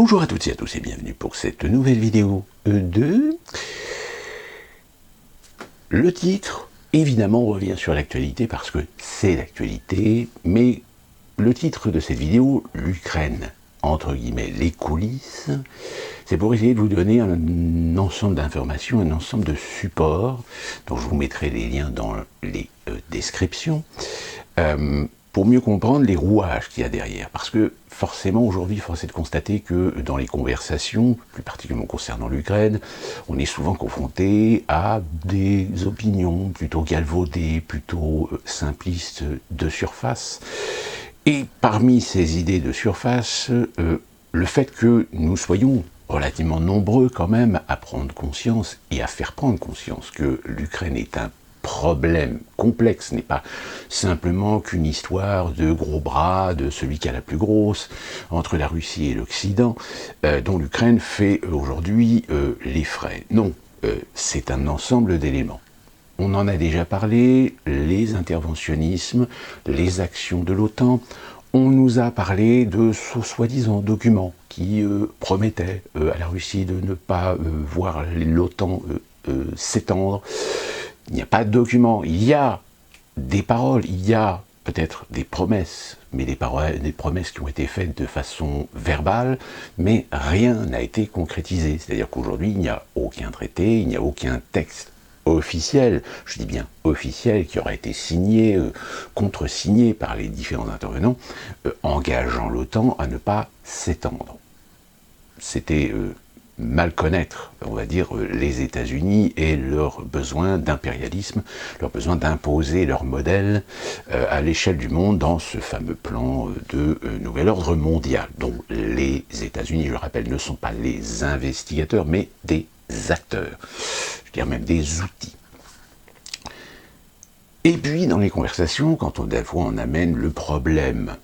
Bonjour à toutes et à tous et bienvenue pour cette nouvelle vidéo de... Le titre, évidemment, revient sur l'actualité parce que c'est l'actualité, mais le titre de cette vidéo, l'Ukraine, entre guillemets, les coulisses, c'est pour essayer de vous donner un ensemble d'informations, un ensemble de supports, dont je vous mettrai les liens dans les descriptions, pour mieux comprendre les rouages qu'il y a derrière. Parce que forcément, aujourd'hui, force est de constater que dans les conversations, plus particulièrement concernant l'Ukraine, on est souvent confronté à des opinions plutôt galvaudées, plutôt simplistes de surface. Et parmi ces idées de surface, le fait que nous soyons relativement nombreux quand même à prendre conscience et à faire prendre conscience que l'Ukraine est un problème complexe, n'est pas simplement qu'une histoire de gros bras, de celui qui a la plus grosse, entre la Russie et l'Occident, dont l'Ukraine fait aujourd'hui les frais. Non, c'est un ensemble d'éléments. On en a déjà parlé, les interventionnismes, les actions de l'OTAN. On nous a parlé de ce soi-disant documents qui promettaient à la Russie de ne pas voir l'OTAN s'étendre. Il n'y a pas de document, il y a des paroles, il y a peut-être des promesses, mais des promesses qui ont été faites de façon verbale, mais rien n'a été concrétisé. C'est-à-dire qu'aujourd'hui, il n'y a aucun traité, il n'y a aucun texte officiel, je dis bien officiel, qui aura été signé, contresigné par les différents intervenants, engageant l'OTAN à ne pas s'étendre. C'était mal connaître, on va dire, les États-Unis et leur besoin d'impérialisme, leur besoin d'imposer leur modèle à l'échelle du monde dans ce fameux plan de nouvel ordre mondial, dont les États-Unis, je le rappelle, ne sont pas les investigateurs, mais des acteurs, je veux dire même des outils. Et puis, dans les conversations, quand des fois on amène le problème,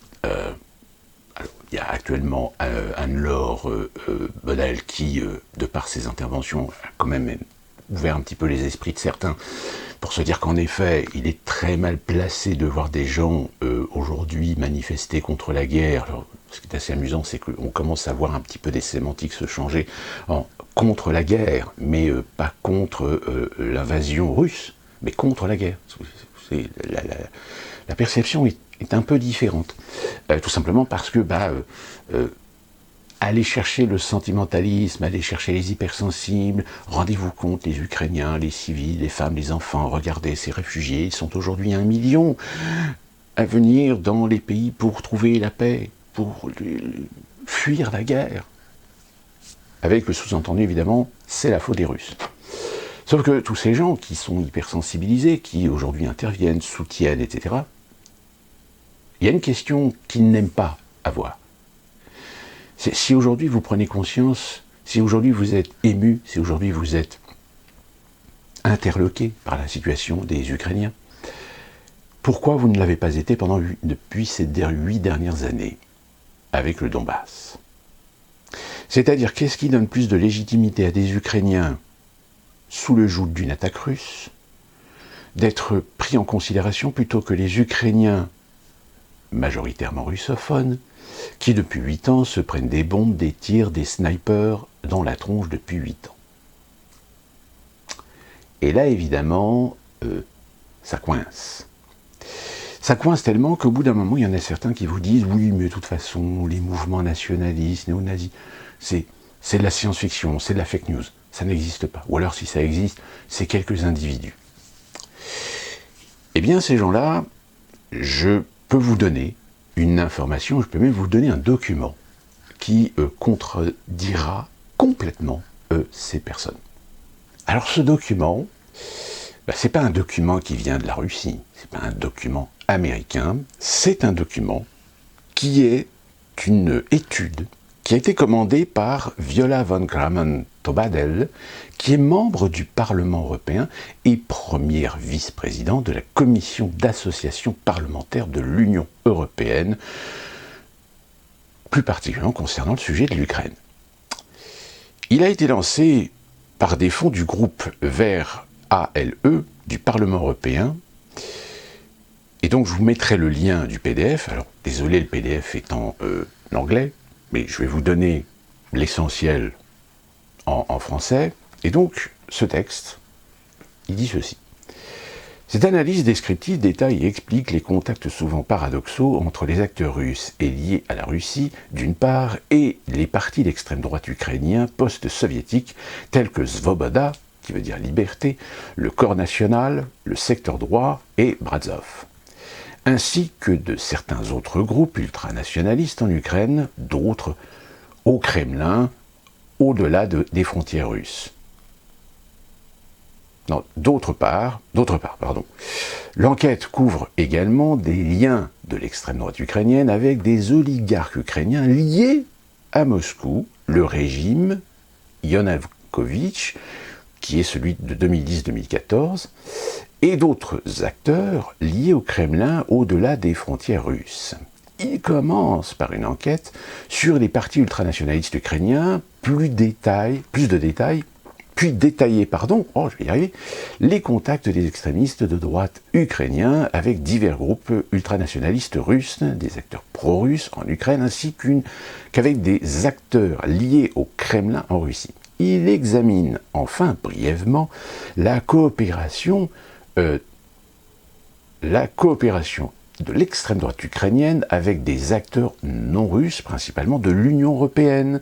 alors, il y a actuellement Anne-Laure Bodel qui, de par ses interventions, a quand même ouvert un petit peu les esprits de certains pour se dire qu'en effet, il est très mal placé de voir des gens aujourd'hui manifester contre la guerre. Alors, ce qui est assez amusant, c'est qu'on commence à voir un petit peu des sémantiques se changer en contre la guerre, mais pas contre l'invasion russe, mais contre la guerre. La perception est un peu différente. Tout simplement parce que aller chercher le sentimentalisme, aller chercher les hypersensibles, rendez-vous compte, les Ukrainiens, les civils, les femmes, les enfants, regardez ces réfugiés, ils sont aujourd'hui 1 million à venir dans les pays pour trouver la paix, pour fuir la guerre. Avec le sous-entendu évidemment, c'est la faute des Russes. Sauf que tous ces gens qui sont hypersensibilisés, qui aujourd'hui interviennent, soutiennent, etc., il y a une question qu'ils n'aiment pas avoir. C'est si aujourd'hui vous prenez conscience, si aujourd'hui vous êtes ému, si aujourd'hui vous êtes interloqué par la situation des Ukrainiens, pourquoi vous ne l'avez pas été depuis ces 8 dernières années avec le Donbass? C'est-à-dire, qu'est-ce qui donne plus de légitimité à des Ukrainiens sous le joug d'une attaque russe, d'être pris en considération plutôt que les Ukrainiens majoritairement russophones, qui depuis 8 ans se prennent des bombes, des tirs, des snipers dans la tronche depuis 8 ans. Et là, évidemment, ça coince. Ça coince tellement qu'au bout d'un moment, il y en a certains qui vous disent « Oui, mais de toute façon, les mouvements nationalistes, néo-nazis, c'est de la science-fiction, c'est de la fake news, ça n'existe pas. Ou alors, si ça existe, c'est quelques individus. » Eh bien, ces gens-là, je peux vous donner une information, je peux même vous donner un document qui contredira complètement ces personnes. Alors ce document, c'est pas un document qui vient de la Russie, c'est pas un document américain, c'est un document qui est une étude qui a été commandée par Viola von Kramon-Tobadel, qui est membre du Parlement européen et première vice-présidente de la Commission d'association parlementaire de l'Union européenne, plus particulièrement concernant le sujet de l'Ukraine. Il a été lancé par des fonds du groupe Vert ALE du Parlement européen, et donc je vous mettrai le lien du PDF. Alors désolé, le PDF est en anglais, mais je vais vous donner l'essentiel en français. Et donc, ce texte, il dit ceci. Cette analyse descriptive détaille et explique les contacts souvent paradoxaux entre les acteurs russes et liés à la Russie, d'une part, et les partis d'extrême droite ukrainiens post-soviétiques tels que Svoboda, qui veut dire liberté, le Corps national, le secteur droit et Brazov, ainsi que de certains autres groupes ultranationalistes en Ukraine, d'autres au Kremlin, au-delà des frontières russes. Non, d'autre part, l'enquête couvre également des liens de l'extrême droite ukrainienne avec des oligarques ukrainiens liés à Moscou, le régime Yanukovych, qui est celui de 2010-2014, et d'autres acteurs liés au Kremlin au-delà des frontières russes. Il commence par une enquête sur les partis ultranationalistes ukrainiens, puis détailler les contacts des extrémistes de droite ukrainiens avec divers groupes ultranationalistes russes, des acteurs pro-russes en Ukraine, ainsi qu'avec des acteurs liés au Kremlin en Russie. Il examine enfin brièvement la coopération de l'extrême droite ukrainienne avec des acteurs non russes, principalement de l'Union européenne,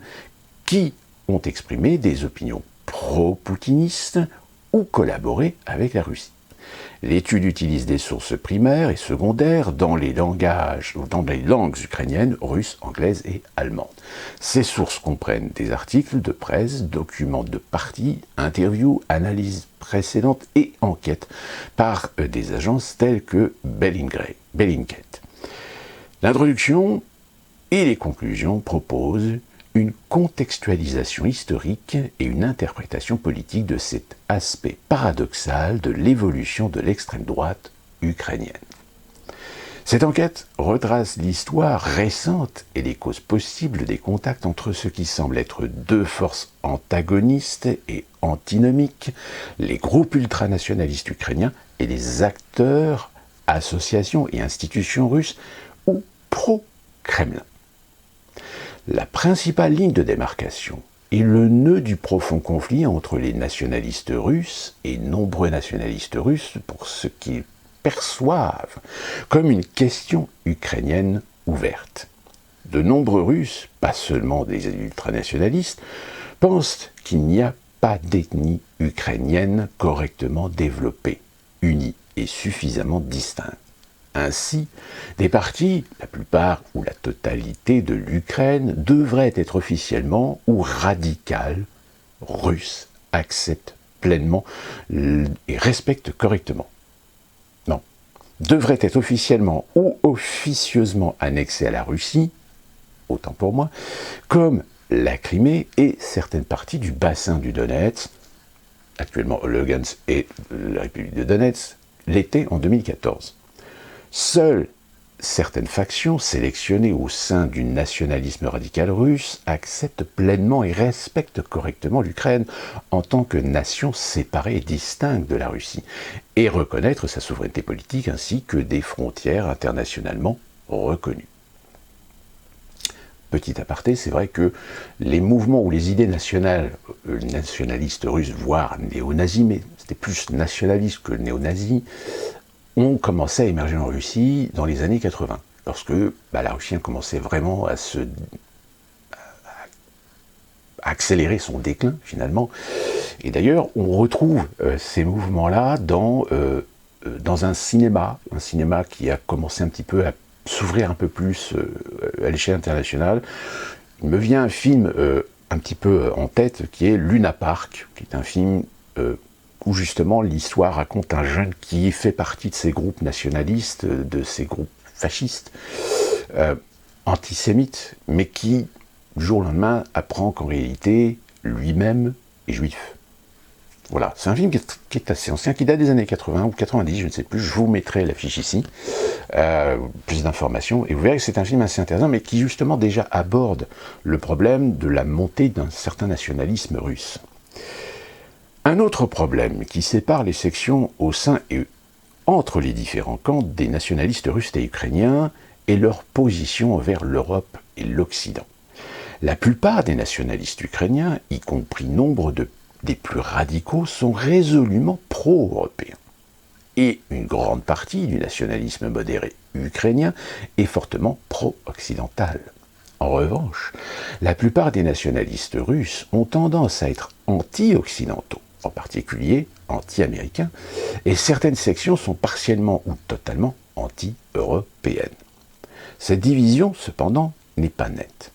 qui ont exprimé des opinions pro-poutinistes ou collaboré avec la Russie. L'étude utilise des sources primaires et secondaires dans les langues ukrainiennes, russes, anglaises et allemandes. Ces sources comprennent des articles de presse, documents de partis, interviews, analyses précédentes et enquêtes par des agences telles que Bellingcat. L'introduction et les conclusions proposent une contextualisation historique et une interprétation politique de cet aspect paradoxal de l'évolution de l'extrême droite ukrainienne. Cette enquête retrace l'histoire récente et les causes possibles des contacts entre ce qui semble être deux forces antagonistes et antinomiques, les groupes ultranationalistes ukrainiens et les acteurs, associations et institutions russes ou pro-Kremlin. La principale ligne de démarcation est le nœud du profond conflit entre les nationalistes russes et nombreux nationalistes russes pour ce qu'ils perçoivent comme une question ukrainienne ouverte. De nombreux Russes, pas seulement des ultranationalistes, pensent qu'il n'y a pas d'ethnie ukrainienne correctement développée, unie et suffisamment distincte. Ainsi, des partis, la plupart ou la totalité de l'Ukraine, devraient être officiellement ou radicales russes, acceptent pleinement et respectent correctement. Non, devraient être officiellement ou officieusement annexés à la Russie, autant pour moi, comme la Crimée et certaines parties du bassin du Donetsk, actuellement Lugansk et la République de Donetsk, l'été en 2014. Seules certaines factions sélectionnées au sein du nationalisme radical russe acceptent pleinement et respectent correctement l'Ukraine en tant que nation séparée et distincte de la Russie, et reconnaître sa souveraineté politique ainsi que des frontières internationalement reconnues. Petit aparté, c'est vrai que les mouvements ou les idées nationalistes russes, voire néo-nazis, mais c'était plus nationaliste que néo-nazis, ont commencé à émerger en Russie dans les années 80, lorsque la Russie a commencé vraiment à accélérer son déclin, finalement. Et d'ailleurs, on retrouve ces mouvements-là dans un cinéma qui a commencé un petit peu à s'ouvrir un peu plus à l'échelle internationale. Il me vient un film un petit peu en tête, qui est Luna Park, qui est un film où justement l'histoire raconte un jeune qui fait partie de ces groupes nationalistes, de ces groupes fascistes, antisémites, mais qui, du jour au lendemain, apprend qu'en réalité, lui-même est juif. Voilà, c'est un film qui est assez ancien, qui date des années 80 ou 90, je ne sais plus, je vous mettrai l'affiche ici, plus d'informations, et vous verrez que c'est un film assez intéressant, mais qui justement déjà aborde le problème de la montée d'un certain nationalisme russe. Un autre problème qui sépare les sections au sein et entre les différents camps des nationalistes russes et ukrainiens est leur position envers l'Europe et l'Occident. La plupart des nationalistes ukrainiens, y compris nombre des plus radicaux, sont résolument pro-européens. Et une grande partie du nationalisme modéré ukrainien est fortement pro-occidental. En revanche, la plupart des nationalistes russes ont tendance à être anti-occidentaux, en particulier anti-américains, et certaines sections sont partiellement ou totalement anti-européennes. Cette division, cependant, n'est pas nette.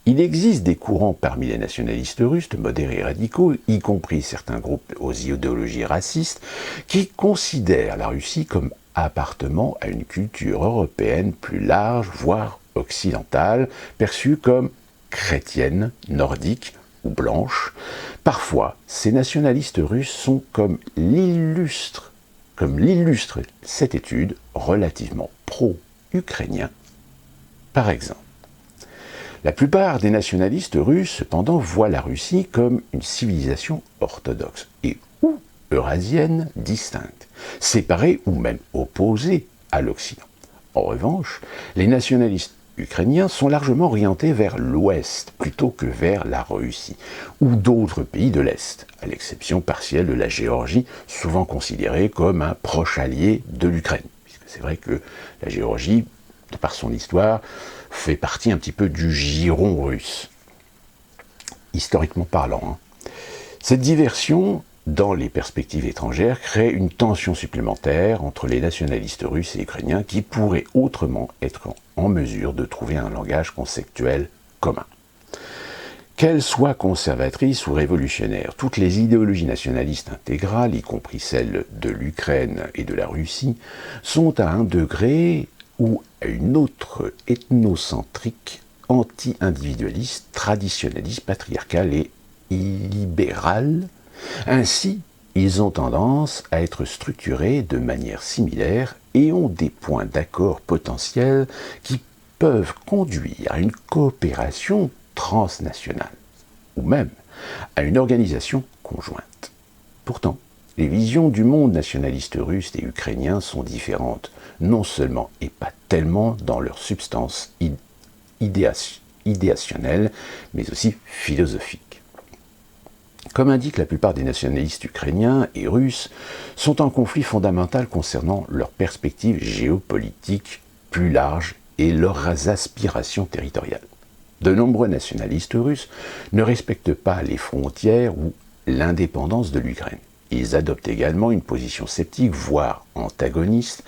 Il existe des courants parmi les nationalistes russes, modérés et radicaux, y compris certains groupes aux idéologies racistes, qui considèrent la Russie comme appartenant à une culture européenne plus large, voire occidentale, perçue comme chrétienne, nordique ou blanche. Parfois, ces nationalistes russes sont comme l'illustre cette étude relativement pro-ukrainien. Par exemple, la plupart des nationalistes russes, cependant, voient la Russie comme une civilisation orthodoxe et ou eurasienne distincte, séparée ou même opposée à l'Occident. En revanche, les nationalistes ukrainiens sont largement orientés vers l'Ouest plutôt que vers la Russie ou d'autres pays de l'Est, à l'exception partielle de la Géorgie, souvent considérée comme un proche allié de l'Ukraine. Puisque c'est vrai que la Géorgie, de par son histoire, fait partie un petit peu du giron russe, historiquement parlant. Cette diversion dans les perspectives étrangères crée une tension supplémentaire entre les nationalistes russes et ukrainiens qui pourraient autrement être en mesure de trouver un langage conceptuel commun. Qu'elles soient conservatrices ou révolutionnaires, toutes les idéologies nationalistes intégrales, y compris celles de l'Ukraine et de la Russie, sont à un degré ou à une autre ethnocentrique, anti-individualiste, traditionnaliste, patriarcale et illibérale. Ainsi, ils ont tendance à être structurés de manière similaire et ont des points d'accord potentiels qui peuvent conduire à une coopération transnationale, ou même à une organisation conjointe. Pourtant, les visions du monde nationaliste russe et ukrainien sont différentes, non seulement et pas tellement dans leur substance idéationnelle, mais aussi philosophique. Comme indique la plupart des nationalistes ukrainiens et russes, sont en conflit fondamental concernant leurs perspectives géopolitiques plus larges et leurs aspirations territoriales. De nombreux nationalistes russes ne respectent pas les frontières ou l'indépendance de l'Ukraine. Ils adoptent également une position sceptique, voire antagoniste,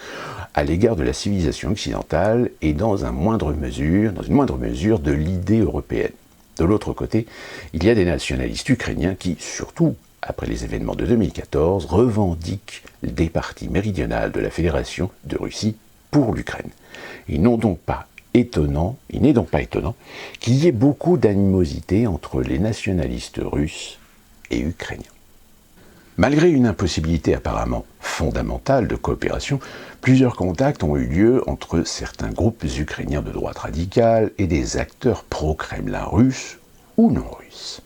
à l'égard de la civilisation occidentale et dans une moindre mesure de l'idée européenne. De l'autre côté, il y a des nationalistes ukrainiens qui, surtout après les événements de 2014, revendiquent des parties méridionales de la Fédération de Russie pour l'Ukraine. Il n'est donc pas étonnant qu'il y ait beaucoup d'animosité entre les nationalistes russes et ukrainiens. Malgré une impossibilité apparemment fondamentale de coopération, plusieurs contacts ont eu lieu entre certains groupes ukrainiens de droite radicale et des acteurs pro-Kremlin russes ou non russes.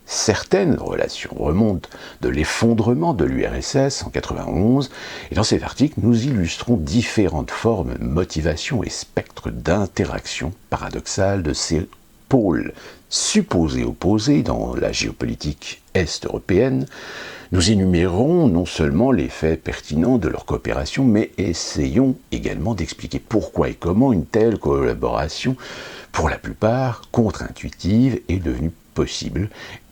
Certaines relations remontent de l'effondrement de l'URSS en 1991, et dans cet article, nous illustrons différentes formes, motivations et spectres d'interaction paradoxale de ces pôles supposés opposés dans la géopolitique est-européenne. Nous énumérons non seulement les faits pertinents de leur coopération, mais essayons également d'expliquer pourquoi et comment une telle collaboration, pour la plupart contre-intuitive, est devenue possible,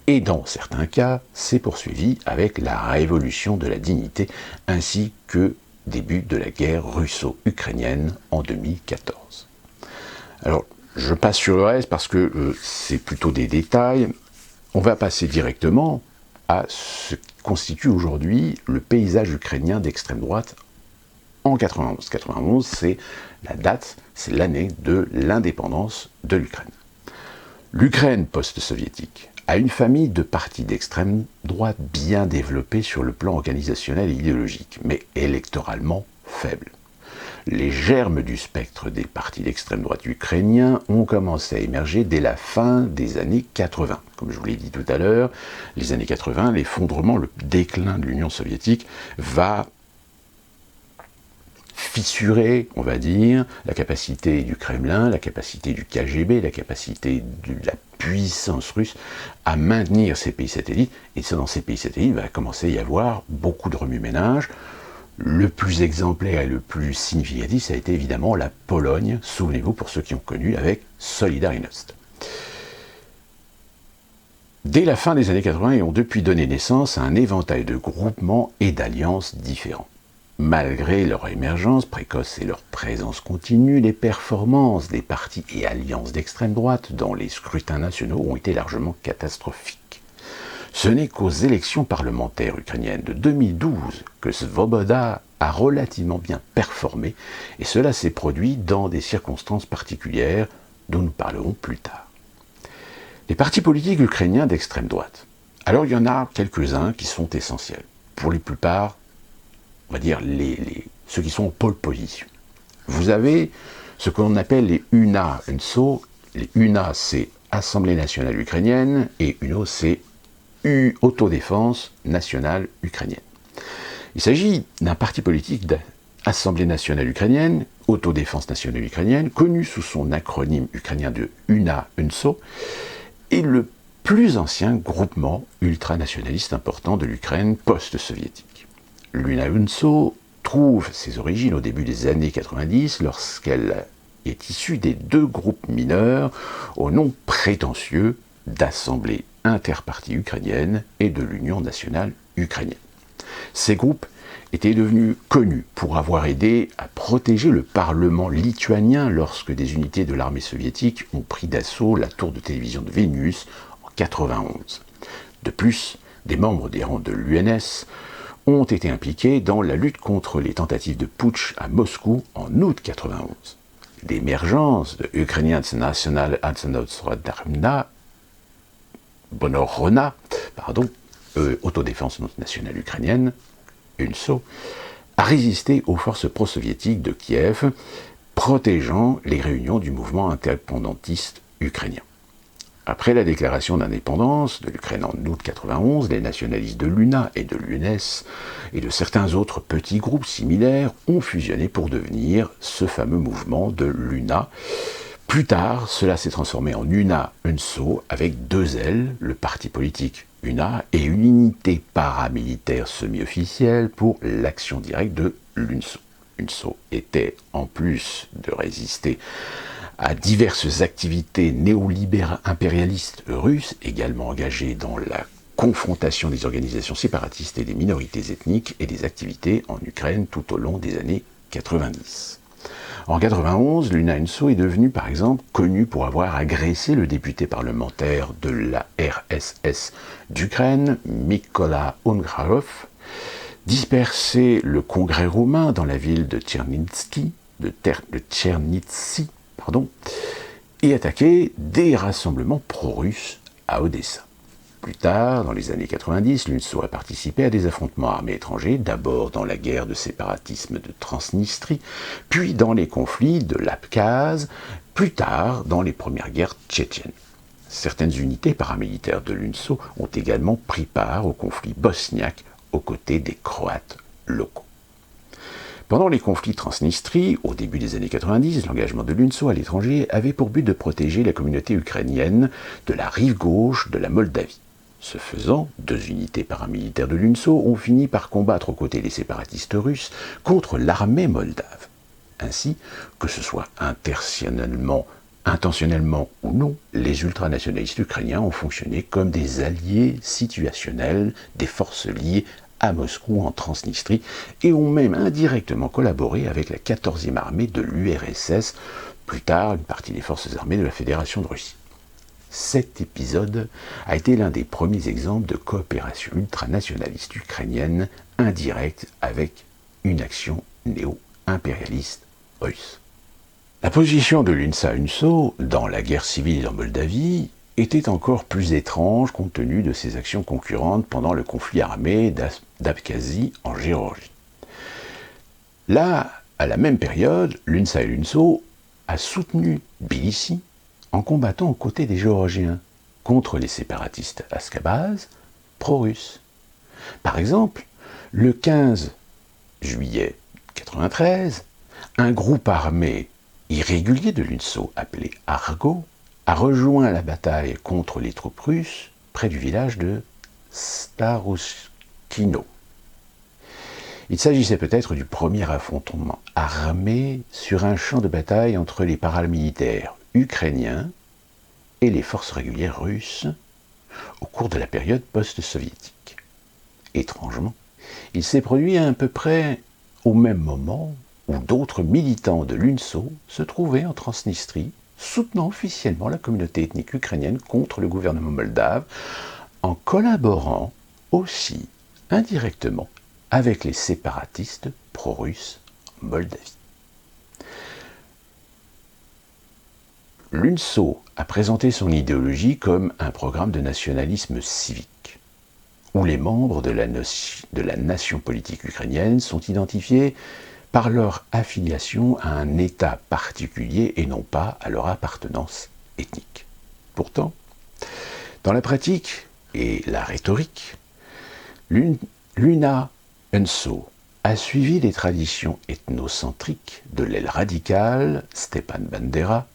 et dans certains cas, s'est poursuivie avec la révolution de la dignité, ainsi que début de la guerre russo-ukrainienne en 2014. Alors, je passe sur le reste parce que c'est plutôt des détails. On va passer directement à ce qui constitue aujourd'hui le paysage ukrainien d'extrême droite en 91. 91, c'est la date, c'est l'année de l'indépendance de l'Ukraine. L'Ukraine post-soviétique a une famille de partis d'extrême droite bien développés sur le plan organisationnel et idéologique, mais électoralement faibles. Les germes du spectre des partis d'extrême droite ukrainiens ont commencé à émerger dès la fin des années 80. Comme je vous l'ai dit tout à l'heure, les années 80, l'effondrement, le déclin de l'Union soviétique va fissurer, on va dire, la capacité du Kremlin, la capacité du KGB, la capacité de la puissance russe à maintenir ces pays satellites, et dans ces pays satellites va commencer à y avoir beaucoup de remue-ménage. Le plus exemplaire et le plus significatif, ça a été évidemment la Pologne, souvenez-vous pour ceux qui ont connu avec Solidarność. Dès la fin des années 80, ils ont depuis donné naissance à un éventail de groupements et d'alliances différents. Malgré leur émergence précoce et leur présence continue, les performances des partis et alliances d'extrême droite dans les scrutins nationaux ont été largement catastrophiques. Ce n'est qu'aux élections parlementaires ukrainiennes de 2012 que Svoboda a relativement bien performé, et cela s'est produit dans des circonstances particulières dont nous parlerons plus tard. Les partis politiques ukrainiens d'extrême droite. Alors il y en a quelques-uns qui sont essentiels. Pour les plupart, on va dire ceux qui sont en pole position. Vous avez ce que l'on appelle les UNA, UNSO. Les UNA, c'est Assemblée nationale ukrainienne, et UNO, c'est Autodéfense nationale ukrainienne. Il s'agit d'un parti politique d'Assemblée nationale ukrainienne, Autodéfense nationale ukrainienne, connu sous son acronyme ukrainien de UNA-UNSO, et le plus ancien groupement ultranationaliste important de l'Ukraine post-soviétique. L'UNA-UNSO trouve ses origines au début des années 90 lorsqu'elle est issue des deux groupes mineurs au nom prétentieux d'Assemblée interpartie ukrainienne et de l'Union nationale ukrainienne. Ces groupes étaient devenus connus pour avoir aidé à protéger le Parlement lituanien lorsque des unités de l'armée soviétique ont pris d'assaut la tour de télévision de Vénus en 1991. De plus, des membres des rangs de l'UNS ont été impliqués dans la lutte contre les tentatives de putsch à Moscou en août 1991. L'émergence de Ukrainian National Bonorona, Autodéfense nationale ukrainienne, UNSO, a résisté aux forces pro-soviétiques de Kiev, protégeant les réunions du mouvement indépendantiste ukrainien. Après la déclaration d'indépendance de l'Ukraine en août 1991, les nationalistes de l'UNA et de l'UNES et de certains autres petits groupes similaires ont fusionné pour devenir ce fameux mouvement de l'UNA. Plus tard, cela s'est transformé en UNA-UNSO avec deux ailes, le parti politique UNA et une unité paramilitaire semi-officielle pour l'action directe de l'UNSO. L'UNSO était, en plus de résister à diverses activités néolibérales impérialistes russes, également engagées dans la confrontation des organisations séparatistes et des minorités ethniques et des activités en Ukraine tout au long des années 90. En 1991, l'UNA-UNSO est devenue par exemple connue pour avoir agressé le député parlementaire de la RSS d'Ukraine, Mykola Ungarov, dispersé le congrès roumain dans la ville de Tchernitsy, et attaqué des rassemblements pro-russes à Odessa. Plus tard, dans les années 90, l'UNSO a participé à des affrontements armés étrangers, d'abord dans la guerre de séparatisme de Transnistrie, puis dans les conflits de l'Abkhazie, plus tard dans les premières guerres tchétchènes. Certaines unités paramilitaires de l'UNSO ont également pris part au conflit bosniaque aux côtés des Croates locaux. Pendant les conflits Transnistrie, au début des années 90, l'engagement de l'UNSO à l'étranger avait pour but de protéger la communauté ukrainienne de la rive gauche de la Moldavie. Ce faisant, deux unités paramilitaires de l'UNSO ont fini par combattre aux côtés des séparatistes russes contre l'armée moldave. Ainsi, que ce soit intentionnellement ou non, les ultranationalistes ukrainiens ont fonctionné comme des alliés situationnels des forces liées à Moscou en Transnistrie et ont même indirectement collaboré avec la 14e armée de l'URSS, plus tard une partie des forces armées de la Fédération de Russie. Cet épisode a été l'un des premiers exemples de coopération ultranationaliste ukrainienne indirecte avec une action néo-impérialiste russe. La position de l'UNSA-UNSO dans la guerre civile en Moldavie était encore plus étrange compte tenu de ses actions concurrentes pendant le conflit armé d'Abkhazie en Géorgie. Là, à la même période, l'UNSA et l'UNSO a soutenu Tbilissi en combattant aux côtés des Géorgiens contre les séparatistes Ashkabaz pro-russes. Par exemple, le 15 juillet 1993, un groupe armé irrégulier de l'UNSO appelé Argo a rejoint la bataille contre les troupes russes près du village de Starouskino. Il s'agissait peut-être du premier affrontement armé sur un champ de bataille entre les paramilitaires ukrainiens et les forces régulières russes au cours de la période post-soviétique. Étrangement, il s'est produit à peu près au même moment où d'autres militants de l'UNSO se trouvaient en Transnistrie, soutenant officiellement la communauté ethnique ukrainienne contre le gouvernement moldave, en collaborant aussi indirectement avec les séparatistes pro-russes en Moldavie. L'UNSO a présenté son idéologie comme un programme de nationalisme civique, où les membres de la nation politique ukrainienne sont identifiés par leur affiliation à un État particulier et non pas à leur appartenance ethnique. Pourtant, dans la pratique et la rhétorique, l'UNA-UNSO a suivi les traditions ethnocentriques de l'aile radicale Stepan Bandera.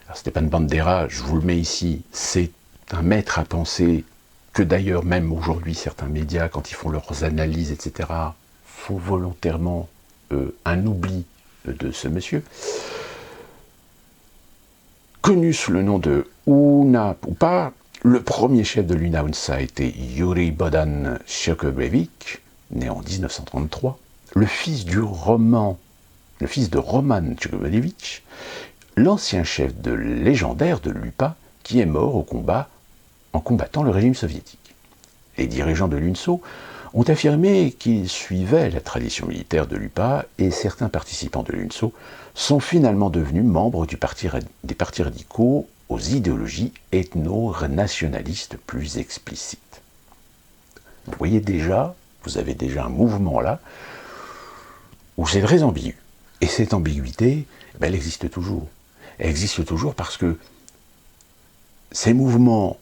Alors Stepan Bandera, je vous le mets ici, c'est un maître à penser que d'ailleurs même aujourd'hui certains médias, quand ils font leurs analyses, etc., font volontairement un oubli de ce monsieur. Connu sous le nom de Una Pupa, le premier chef de l'UNA-UNSA a été Yuri Bohdan Chokobevich, né en 1933, le fils de Roman Chokobevich, l'ancien chef légendaire de l'UPA, qui est mort au combat en combattant le régime soviétique. Les dirigeants de l'UNSO ont affirmé qu'ils suivaient la tradition militaire de l'UPA et certains participants de l'UNSO sont finalement devenus membres des partis radicaux aux idéologies ethno-nationalistes plus explicites. Vous voyez déjà, vous avez déjà un mouvement là où c'est très ambigu. Et cette ambiguïté, elle existe toujours. Elle existe toujours parce que ces mouvements,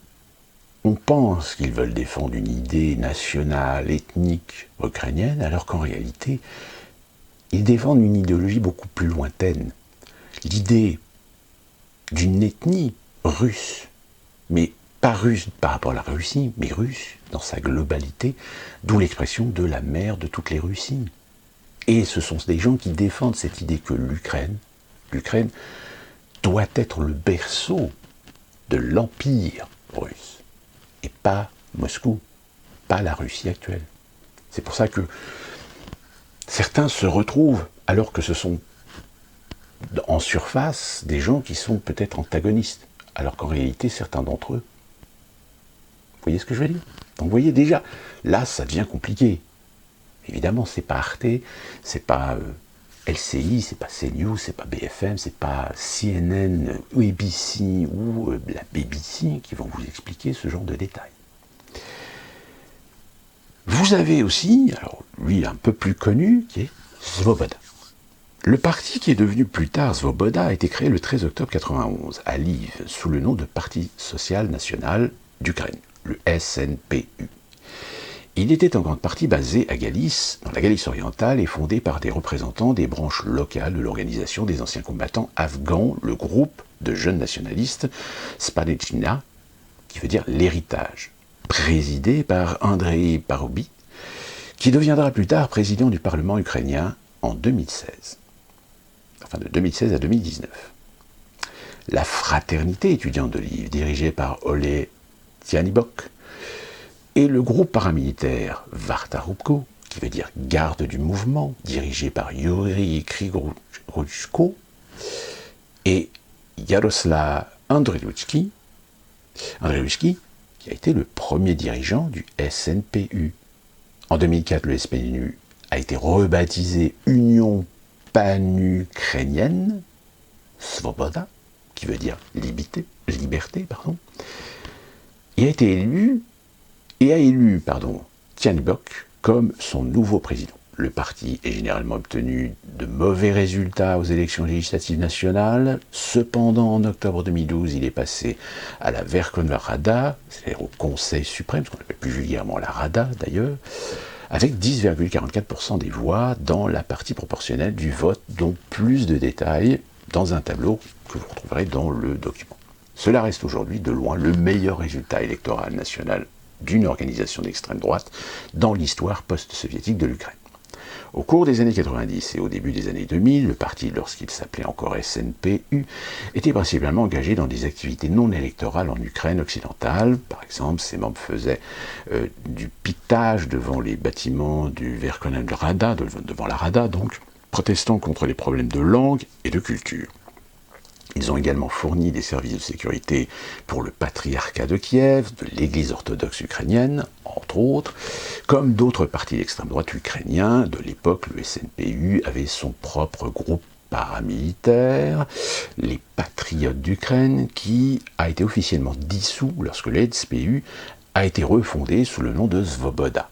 on pense qu'ils veulent défendre une idée nationale, ethnique, ukrainienne, alors qu'en réalité, ils défendent une idéologie beaucoup plus lointaine. L'idée d'une ethnie russe, mais pas russe par rapport à la Russie, mais russe dans sa globalité, d'où l'expression de la mère de toutes les Russies. Et ce sont des gens qui défendent cette idée que l'Ukraine doit être le berceau de l'empire russe. Et pas Moscou, pas la Russie actuelle. C'est pour ça que certains se retrouvent, alors que ce sont en surface des gens qui sont peut-être antagonistes, alors qu'en réalité certains d'entre eux. Vous voyez ce que je veux dire? Donc vous voyez déjà, là ça devient compliqué. Évidemment, c'est pas Arte, c'est pas LCI, c'est pas CNews, c'est pas BFM, c'est pas CNN ou ABC ou la BBC qui vont vous expliquer ce genre de détails. Vous avez aussi, alors lui un peu plus connu, qui est Svoboda. Le parti qui est devenu plus tard Svoboda a été créé le 13 octobre 1991 à Lviv sous le nom de Parti social national d'Ukraine, le SNPU. Il était en grande partie basé à Galice, dans la Galice orientale, et fondé par des représentants des branches locales de l'organisation des anciens combattants afghans, le groupe de jeunes nationalistes Spadechina, qui veut dire l'héritage, présidé par Andrei Paroubi, qui deviendra plus tard président du Parlement ukrainien en 2016. Enfin, de 2016 à 2019. La fraternité étudiante de Lviv, dirigée par Oleh Tianibok, et le groupe paramilitaire Varta Rubko, qui veut dire garde du mouvement, dirigé par Yuri Krigruchko, et Yaroslav Andreyevski, qui a été le premier dirigeant du SNPU. En 2004, le SNPU a été rebaptisé Union pan-ukrainienne, Svoboda, qui veut dire liberté, et a élu Tianibok comme son nouveau président. Le parti a généralement obtenu de mauvais résultats aux élections législatives nationales. Cependant, en octobre 2012, il est passé à la Verkhovna Rada, c'est-à-dire au Conseil suprême, ce qu'on appelle plus vulgairement la Rada d'ailleurs, avec 10,44% des voix dans la partie proportionnelle du vote, dont plus de détails dans un tableau que vous retrouverez dans le document. Cela reste aujourd'hui de loin le meilleur résultat électoral national d'une organisation d'extrême droite dans l'histoire post-soviétique de l'Ukraine. Au cours des années 90 et au début des années 2000, le parti, lorsqu'il s'appelait encore SNPU, était principalement engagé dans des activités non électorales en Ukraine occidentale. Par exemple, ses membres faisaient du piquetage devant les bâtiments du Verkhovna Rada, devant la Rada donc, protestant contre les problèmes de langue et de culture. Ils ont également fourni des services de sécurité pour le patriarcat de Kiev, de l'église orthodoxe ukrainienne, entre autres, comme d'autres partis d'extrême droite ukrainiens de l'époque. Le SNPU avait son propre groupe paramilitaire, les Patriotes d'Ukraine, qui a été officiellement dissous lorsque le SPU a été refondé sous le nom de Svoboda.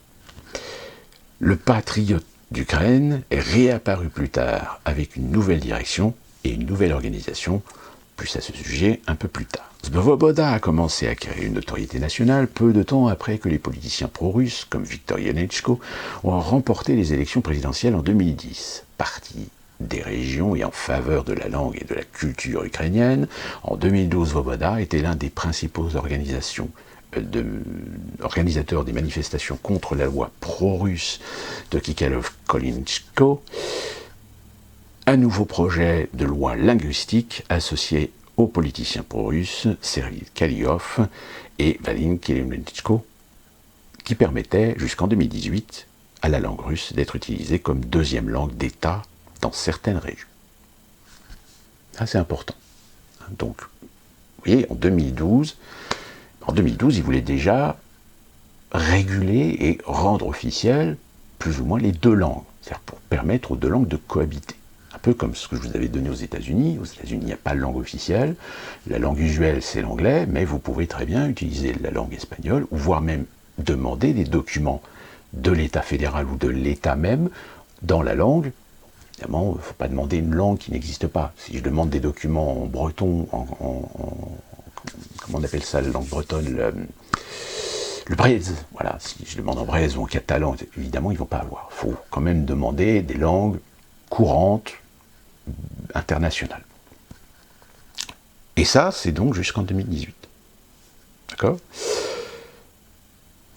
Le Patriote d'Ukraine est réapparu plus tard avec une nouvelle direction et une nouvelle organisation, plus à ce sujet un peu plus tard. Svoboda a commencé à acquérir une notoriété nationale peu de temps après que les politiciens pro-russes, comme Viktor Yanechko, ont remporté les élections présidentielles en 2010. Parti des régions et en faveur de la langue et de la culture ukrainienne, en 2012, Svoboda était l'un des principaux organisateurs des manifestations contre la loi pro-russe de Kikalov-Kolinchko, un nouveau projet de loi linguistique associé aux politiciens pro-russes Sergei Kaliov et Vadim Kiremenko, qui permettait jusqu'en 2018 à la langue russe d'être utilisée comme deuxième langue d'État dans certaines régions. Ça, c'est important. Donc, vous voyez, en 2012, ils voulaient déjà réguler et rendre officielles plus ou moins les deux langues, c'est-à-dire pour permettre aux deux langues de cohabiter. Un peu comme ce que je vous avais donné aux États-Unis. Aux États-Unis, il n'y a pas de langue officielle. La langue usuelle, c'est l'anglais, mais vous pouvez très bien utiliser la langue espagnole, ou voire même demander des documents de l'État fédéral ou de l'État même dans la langue. Évidemment, il ne faut pas demander une langue qui n'existe pas. Si je demande des documents en breton, comment on appelle ça, la langue bretonne, le braise, voilà, si je demande en braise ou en catalan, évidemment, ils ne vont pas avoir. Il faut quand même demander des langues courantes, internationales. Et ça, c'est donc jusqu'en 2018. D'accord ?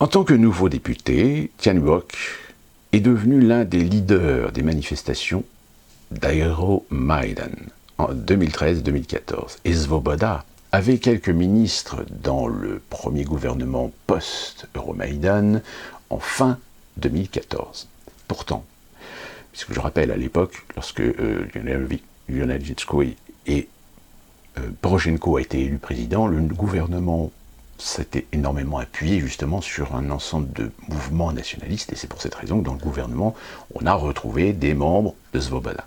En tant que nouveau député, Tyahnybok est devenu l'un des leaders des manifestations d'Euromaidan en 2013-2014. Et Svoboda avait quelques ministres dans le premier gouvernement post-Euromaidan en fin 2014. Pourtant, puisque je rappelle à l'époque, lorsque Yanechko et Poroshenko a été élu président, le gouvernement s'était énormément appuyé justement sur un ensemble de mouvements nationalistes, et c'est pour cette raison que dans le gouvernement, on a retrouvé des membres de Svoboda.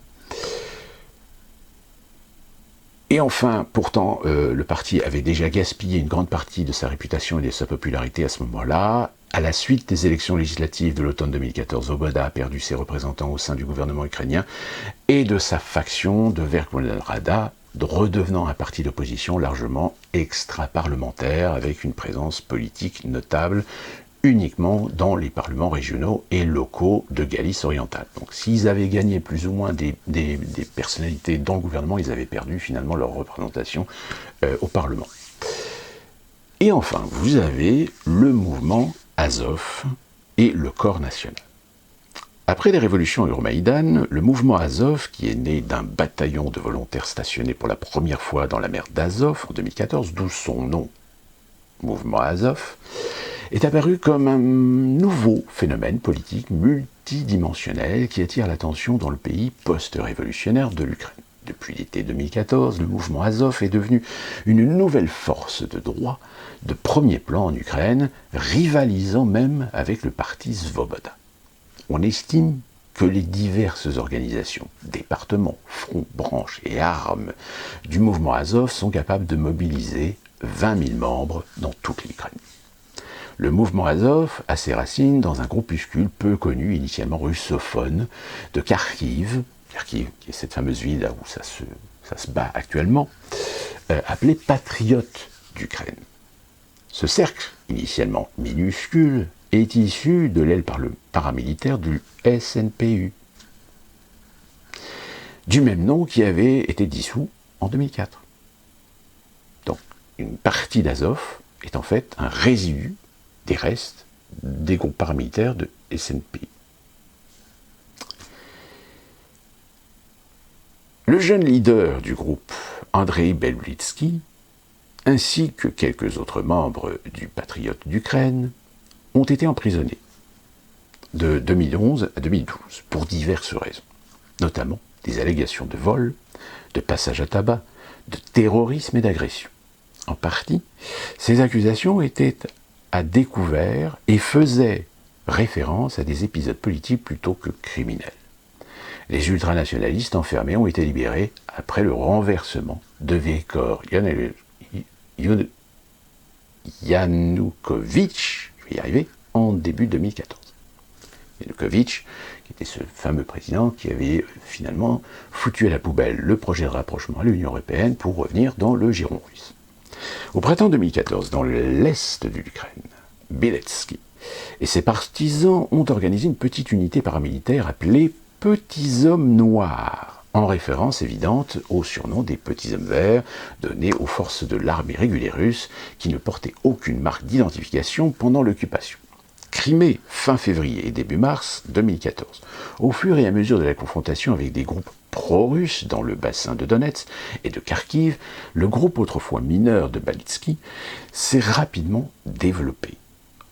Et enfin, pourtant, le parti avait déjà gaspillé une grande partie de sa réputation et de sa popularité à ce moment-là. À la suite des élections législatives de l'automne 2014, Svoboda a perdu ses représentants au sein du gouvernement ukrainien et de sa faction de Verkhovna Rada, redevenant un parti d'opposition largement extra-parlementaire, avec une présence politique notable uniquement dans les parlements régionaux et locaux de Galice orientale. Donc s'ils avaient gagné plus ou moins des personnalités dans le gouvernement, ils avaient perdu finalement leur représentation au Parlement. Et enfin, vous avez le mouvement Azov et le Corps national. Après les révolutions Euromaidan, le mouvement Azov, qui est né d'un bataillon de volontaires stationnés pour la première fois dans la mer d'Azov en 2014, d'où son nom, mouvement Azov, est apparu comme un nouveau phénomène politique multidimensionnel qui attire l'attention dans le pays post-révolutionnaire de l'Ukraine. Depuis l'été 2014, le mouvement Azov est devenu une nouvelle force de droit de premier plan en Ukraine, rivalisant même avec le parti Svoboda. On estime que les diverses organisations, départements, fronts, branches et armes du mouvement Azov sont capables de mobiliser 20 000 membres dans toute l'Ukraine. Le mouvement Azov a ses racines dans un groupuscule peu connu, initialement russophone, de Kharkiv, qui est cette fameuse ville là où ça se bat actuellement, appelé Patriotes d'Ukraine. Ce cercle, initialement minuscule, est issu de l'aile paramilitaire du SNPU, du même nom qui avait été dissous en 2004. Donc, une partie d'Azov est en fait un résidu des restes des groupes paramilitaires de SNP. Le jeune leader du groupe, Andrei Belbritsky, ainsi que quelques autres membres du Patriote d'Ukraine, ont été emprisonnés de 2011 à 2012 pour diverses raisons, notamment des allégations de vol, de passage à tabac, de terrorisme et d'agression. En partie, ces accusations étaient à découvert et faisaient référence à des épisodes politiques plutôt que criminels. Les ultranationalistes enfermés ont été libérés après le renversement de Viktor Yanukovych, je vais y arriver, en début 2014. Yanukovych, qui était ce fameux président qui avait finalement foutu à la poubelle le projet de rapprochement à l'Union européenne pour revenir dans le giron russe. Au printemps 2014, dans l'est de l'Ukraine, Bieletsky et ses partisans ont organisé une petite unité paramilitaire appelée Petits Hommes Noirs, en référence évidente au surnom des Petits Hommes Verts donné aux forces de l'armée régulière russe qui ne portaient aucune marque d'identification pendant l'occupation. Crimée fin février et début mars 2014, au fur et à mesure de la confrontation avec des groupes pro-russes dans le bassin de Donetsk et de Kharkiv, le groupe autrefois mineur de Balitsky s'est rapidement développé.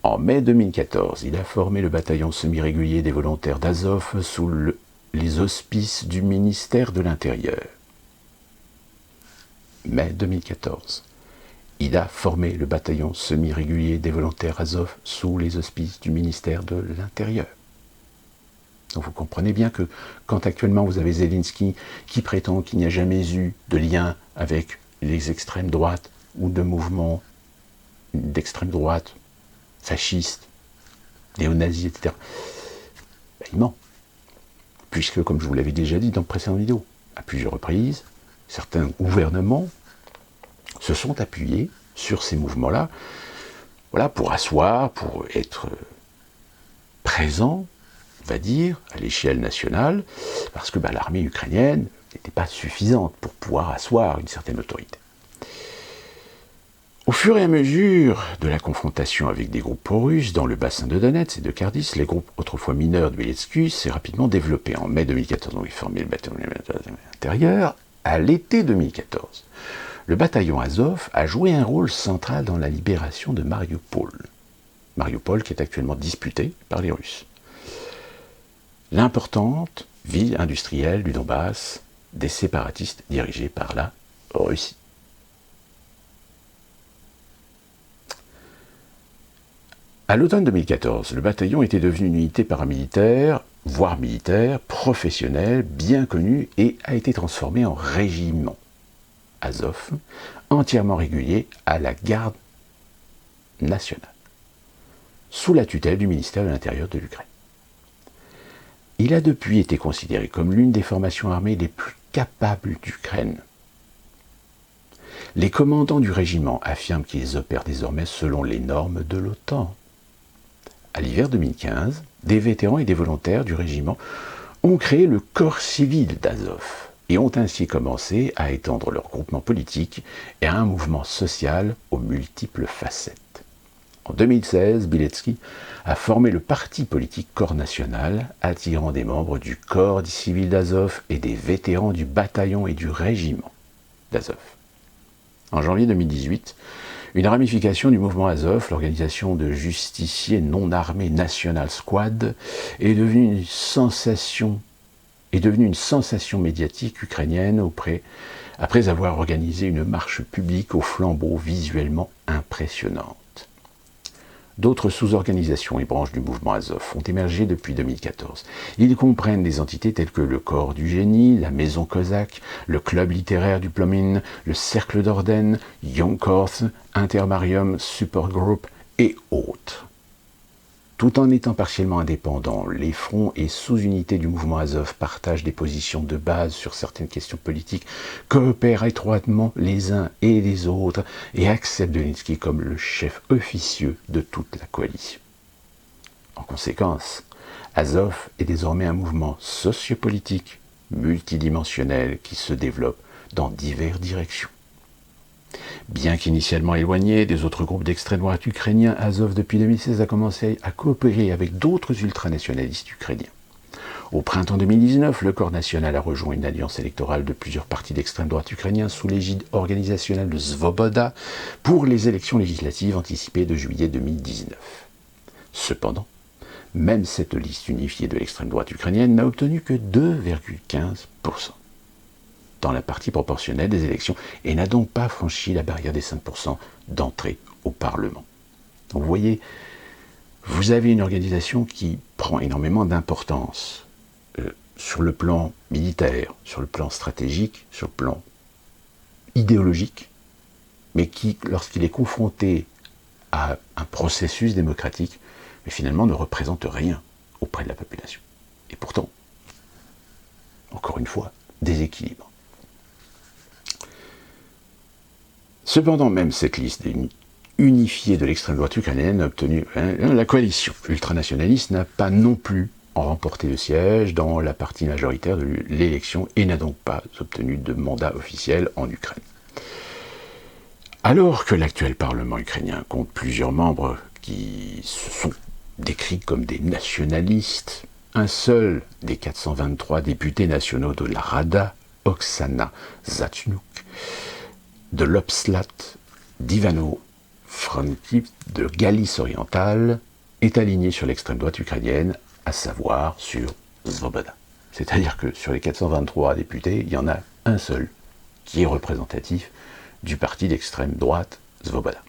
En mai 2014, il a formé le bataillon semi-régulier des volontaires d'Azov sous les auspices du ministère de l'Intérieur. Mai 2014. Il a formé le bataillon semi-régulier des volontaires Azov sous les auspices du ministère de l'Intérieur. Donc vous comprenez bien que quand actuellement vous avez Zelensky qui prétend qu'il n'y a jamais eu de lien avec les extrêmes droites ou de mouvements d'extrême droite, fascistes, néo-nazis, etc., ben, il ment. Puisque, comme je vous l'avais déjà dit dans de précédentes vidéos, à plusieurs reprises, certains gouvernements se sont appuyés sur ces mouvements-là, voilà, pour asseoir, pour être présents, on va dire, à l'échelle nationale, parce que l'armée ukrainienne n'était pas suffisante pour pouvoir asseoir une certaine autorité. Au fur et à mesure de la confrontation avec des groupes pro-russes dans le bassin de Donetsk et de Kharkiv, les groupes autrefois mineurs de Bieletsky s'est rapidement développé. En mai 2014, donc, il formait le bataillon intérieur. À l'été 2014, le bataillon Azov a joué un rôle central dans la libération de Mariupol. Mariupol qui est actuellement disputée par les Russes. L'importante ville industrielle du Donbass des séparatistes dirigés par la Russie. À l'automne 2014, le bataillon était devenu une unité paramilitaire, voire militaire, professionnelle, bien connue et a été transformé en régiment Azov, entièrement régulier à la garde nationale, sous la tutelle du ministère de l'Intérieur de l'Ukraine. Il a depuis été considéré comme l'une des formations armées les plus capables d'Ukraine. Les commandants du régiment affirment qu'ils opèrent désormais selon les normes de l'OTAN. À l'hiver 2015, des vétérans et des volontaires du régiment ont créé le corps civil d'Azov et ont ainsi commencé à étendre leur groupement politique et à un mouvement social aux multiples facettes. En 2016, Bieletsky a formé le parti politique Corps National, attirant des membres du corps civil d'Azov et des vétérans du bataillon et du régiment d'Azov. En janvier 2018, une ramification du mouvement Azov, l'organisation de justiciers non armés National Squad, est devenue une sensation médiatique ukrainienne après avoir organisé une marche publique au flambeau visuellement impressionnante. D'autres sous-organisations et branches du mouvement Azov ont émergé depuis 2014. Ils comprennent des entités telles que le Corps du Génie, la Maison Cosaque, le Club littéraire du Plomin, le Cercle d'Orden, Young Corps, Intermarium Support Group et autres. Tout en étant partiellement indépendants, les fronts et sous-unités du mouvement Azov partagent des positions de base sur certaines questions politiques, coopèrent étroitement les uns et les autres et acceptent Zelensky comme le chef officieux de toute la coalition. En conséquence, Azov est désormais un mouvement sociopolitique multidimensionnel qui se développe dans diverses directions. Bien qu'initialement éloigné des autres groupes d'extrême droite ukrainiens, Azov depuis 2016 a commencé à coopérer avec d'autres ultranationalistes ukrainiens. Au printemps 2019, le Corps national a rejoint une alliance électorale de plusieurs partis d'extrême droite ukrainiens sous l'égide organisationnelle de Svoboda pour les élections législatives anticipées de juillet 2019. Cependant, même cette liste unifiée de l'extrême droite ukrainienne n'a obtenu que 2,15% dans la partie proportionnelle des élections et n'a donc pas franchi la barrière des 5% d'entrée au Parlement. Donc vous voyez, vous avez une organisation qui prend énormément d'importance sur le plan militaire, sur le plan stratégique, sur le plan idéologique, mais qui, lorsqu'il est confronté à un processus démocratique, mais finalement ne représente rien auprès de la population. Et pourtant, encore une fois, déséquilibre. Cependant, même cette liste unifiée de l'extrême droite ukrainienne a obtenu, la coalition ultranationaliste n'a pas non plus remporté le siège dans la partie majoritaire de l'élection et n'a donc pas obtenu de mandat officiel en Ukraine. Alors que l'actuel Parlement ukrainien compte plusieurs membres qui se sont décrits comme des nationalistes, un seul des 423 députés nationaux de la Rada, Oksana Zatchnouk, de l'Obslat d'Ivano-Frankivsk de Galice orientale, est aligné sur l'extrême droite ukrainienne, à savoir sur Svoboda. C'est-à-dire que sur les 423 députés, il y en a un seul qui est représentatif du parti d'extrême droite Svoboda.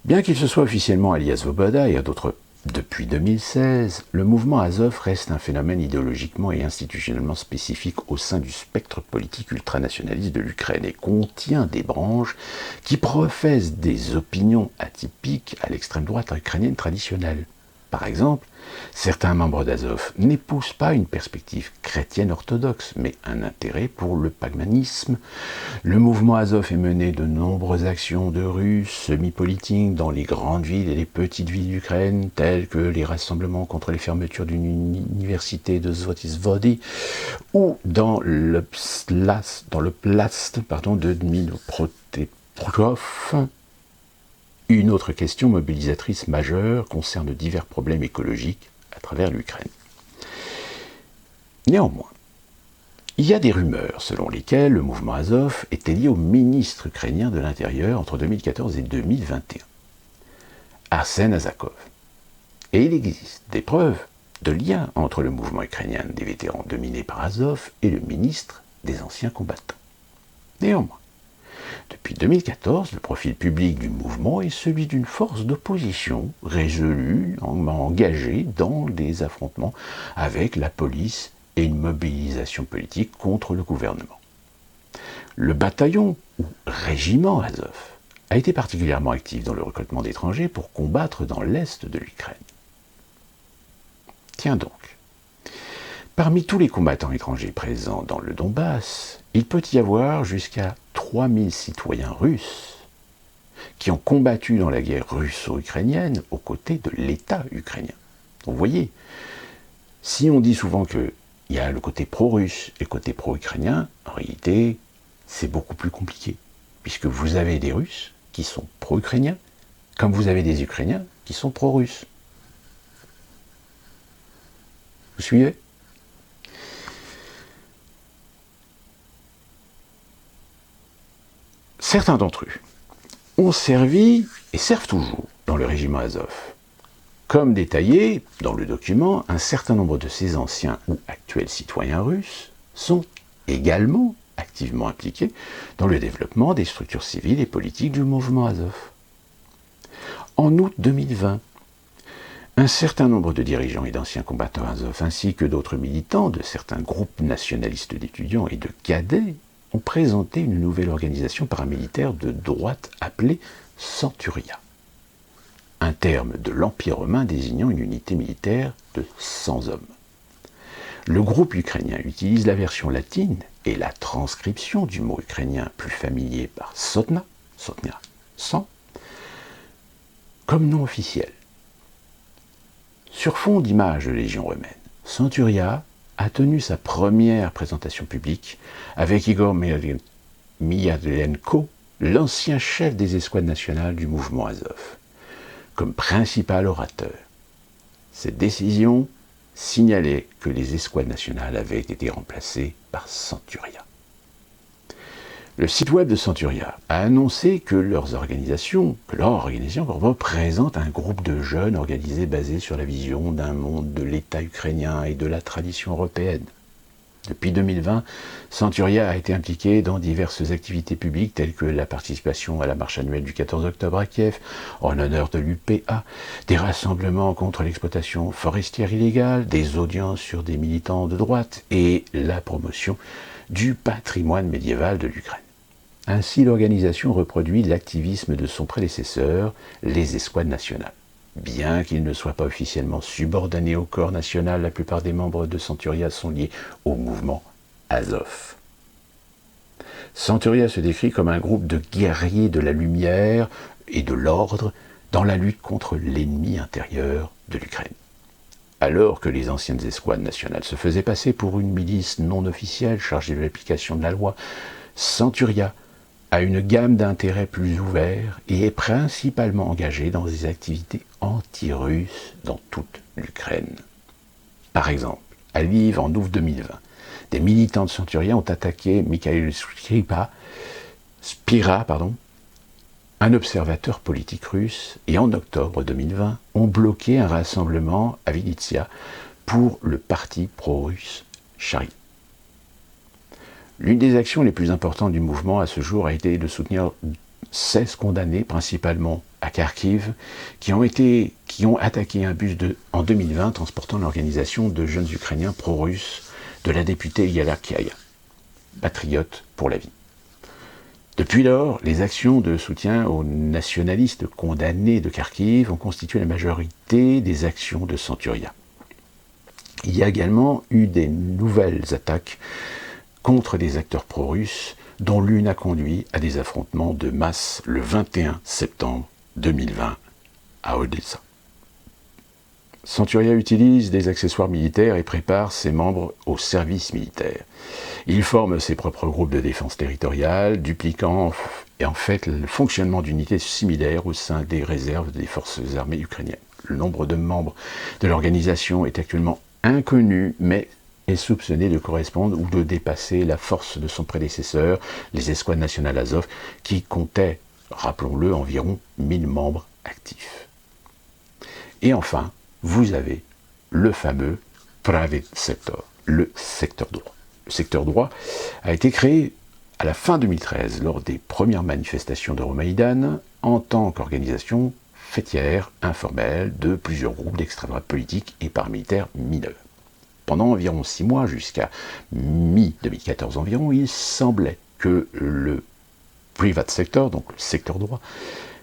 Bien qu'il se soit officiellement allié à Svoboda et à d'autres depuis 2016, le mouvement Azov reste un phénomène idéologiquement et institutionnellement spécifique au sein du spectre politique ultranationaliste de l'Ukraine et contient des branches qui professent des opinions atypiques à l'extrême droite ukrainienne traditionnelle. Par exemple, certains membres d'Azov n'épousent pas une perspective chrétienne orthodoxe, mais un intérêt pour le paganisme. Le mouvement Azov est mené de nombreuses actions de Russes semi-politiques dans les grandes villes et les petites villes d'Ukraine, telles que les rassemblements contre les fermetures d'une université de Zvotisvody ou dans le plast de Dmipropetrov. Une autre question mobilisatrice majeure concerne divers problèmes écologiques à travers l'Ukraine. Néanmoins, il y a des rumeurs selon lesquelles le mouvement Azov était lié au ministre ukrainien de l'Intérieur entre 2014 et 2021, Arsen Azakov. Et il existe des preuves de lien entre le mouvement ukrainien des vétérans dominé par Azov et le ministre des anciens combattants. Néanmoins, depuis 2014, le profil public du mouvement est celui d'une force d'opposition résolue, engagée dans des affrontements avec la police et une mobilisation politique contre le gouvernement. Le bataillon ou régiment Azov a été particulièrement actif dans le recrutement d'étrangers pour combattre dans l'est de l'Ukraine. Tiens donc, parmi tous les combattants étrangers présents dans le Donbass, il peut y avoir jusqu'à 3000 citoyens russes qui ont combattu dans la guerre russo-ukrainienne aux côtés de l'État ukrainien. Donc vous voyez, si on dit souvent qu'il y a le côté pro-russe et le côté pro-ukrainien, en réalité, c'est beaucoup plus compliqué, puisque vous avez des Russes qui sont pro-ukrainiens, comme vous avez des Ukrainiens qui sont pro-russes. Vous suivez ? Certains d'entre eux ont servi et servent toujours dans le régiment Azov. Comme détaillé dans le document, un certain nombre de ces anciens ou actuels citoyens russes sont également activement impliqués dans le développement des structures civiles et politiques du mouvement Azov. En août 2020, un certain nombre de dirigeants et d'anciens combattants Azov ainsi que d'autres militants de certains groupes nationalistes d'étudiants et de cadets ont présenté une nouvelle organisation paramilitaire de droite appelée Centuria, un terme de l'Empire romain désignant une unité militaire de 100 hommes. Le groupe ukrainien utilise la version latine et la transcription du mot ukrainien plus familier par Sotna, 100, comme nom officiel. Sur fond d'images de légion romaine, Centuria a tenu sa première présentation publique avec Igor Miyalenko l'ancien chef des escouades nationales du mouvement Azov, comme principal orateur. Cette décision signalait que les escouades nationales avaient été remplacées par Centuria. Le site web de Centuria a annoncé que leur organisation représente un groupe de jeunes organisés basés sur la vision d'un monde de l'État ukrainien et de la tradition européenne. Depuis 2020, Centuria a été impliqué dans diverses activités publiques telles que la participation à la marche annuelle du 14 octobre à Kiev, en honneur de l'UPA, des rassemblements contre l'exploitation forestière illégale, des audiences sur des militants de droite et la promotion du patrimoine médiéval de l'Ukraine. Ainsi, l'organisation reproduit l'activisme de son prédécesseur, les escouades nationales. Bien qu'ils ne soient pas officiellement subordonnés au corps national, la plupart des membres de Centuria sont liés au mouvement Azov. Centuria se décrit comme un groupe de guerriers de la lumière et de l'ordre dans la lutte contre l'ennemi intérieur de l'Ukraine. Alors que les anciennes escouades nationales se faisaient passer pour une milice non officielle chargée de l'application de la loi, Centuria a une gamme d'intérêts plus ouverts et est principalement engagé dans des activités anti-russes dans toute l'Ukraine. Par exemple, à Lviv en août 2020, des militants de Centuria ont attaqué Mikhail Spira, un observateur politique russe, et en octobre 2020, ont bloqué un rassemblement à Vinnytsia pour le parti pro-russe Shari. L'une des actions les plus importantes du mouvement à ce jour a été de soutenir 16 condamnés, principalement à Kharkiv, qui ont attaqué un bus en 2020 transportant l'organisation de jeunes Ukrainiens pro-russes de la députée Yala Kiaya, patriote pour la vie. Depuis lors, les actions de soutien aux nationalistes condamnés de Kharkiv ont constitué la majorité des actions de Centuria. Il y a également eu des nouvelles attaques contre des acteurs pro-russes, dont l'une a conduit à des affrontements de masse le 21 septembre 2020 à Odessa. Centuria utilise des accessoires militaires et prépare ses membres au service militaire. Il forme ses propres groupes de défense territoriale, dupliquant en fait le fonctionnement d'unités similaires au sein des réserves des forces armées ukrainiennes. Le nombre de membres de l'organisation est actuellement inconnu, mais est soupçonné de correspondre ou de dépasser la force de son prédécesseur, les escouades nationales Azov, qui comptaient, rappelons-le, environ 1000 membres actifs. Et enfin, vous avez le fameux Private Sector, le secteur droit. Le secteur droit a été créé à la fin 2013, lors des premières manifestations d'Euromaïdan, en tant qu'organisation fêtière informelle de plusieurs groupes d'extrême droite politique et paramilitaires mineurs. Pendant environ 6 mois, jusqu'à mi-2014 environ, il semblait que le Private Sector, donc le secteur droit,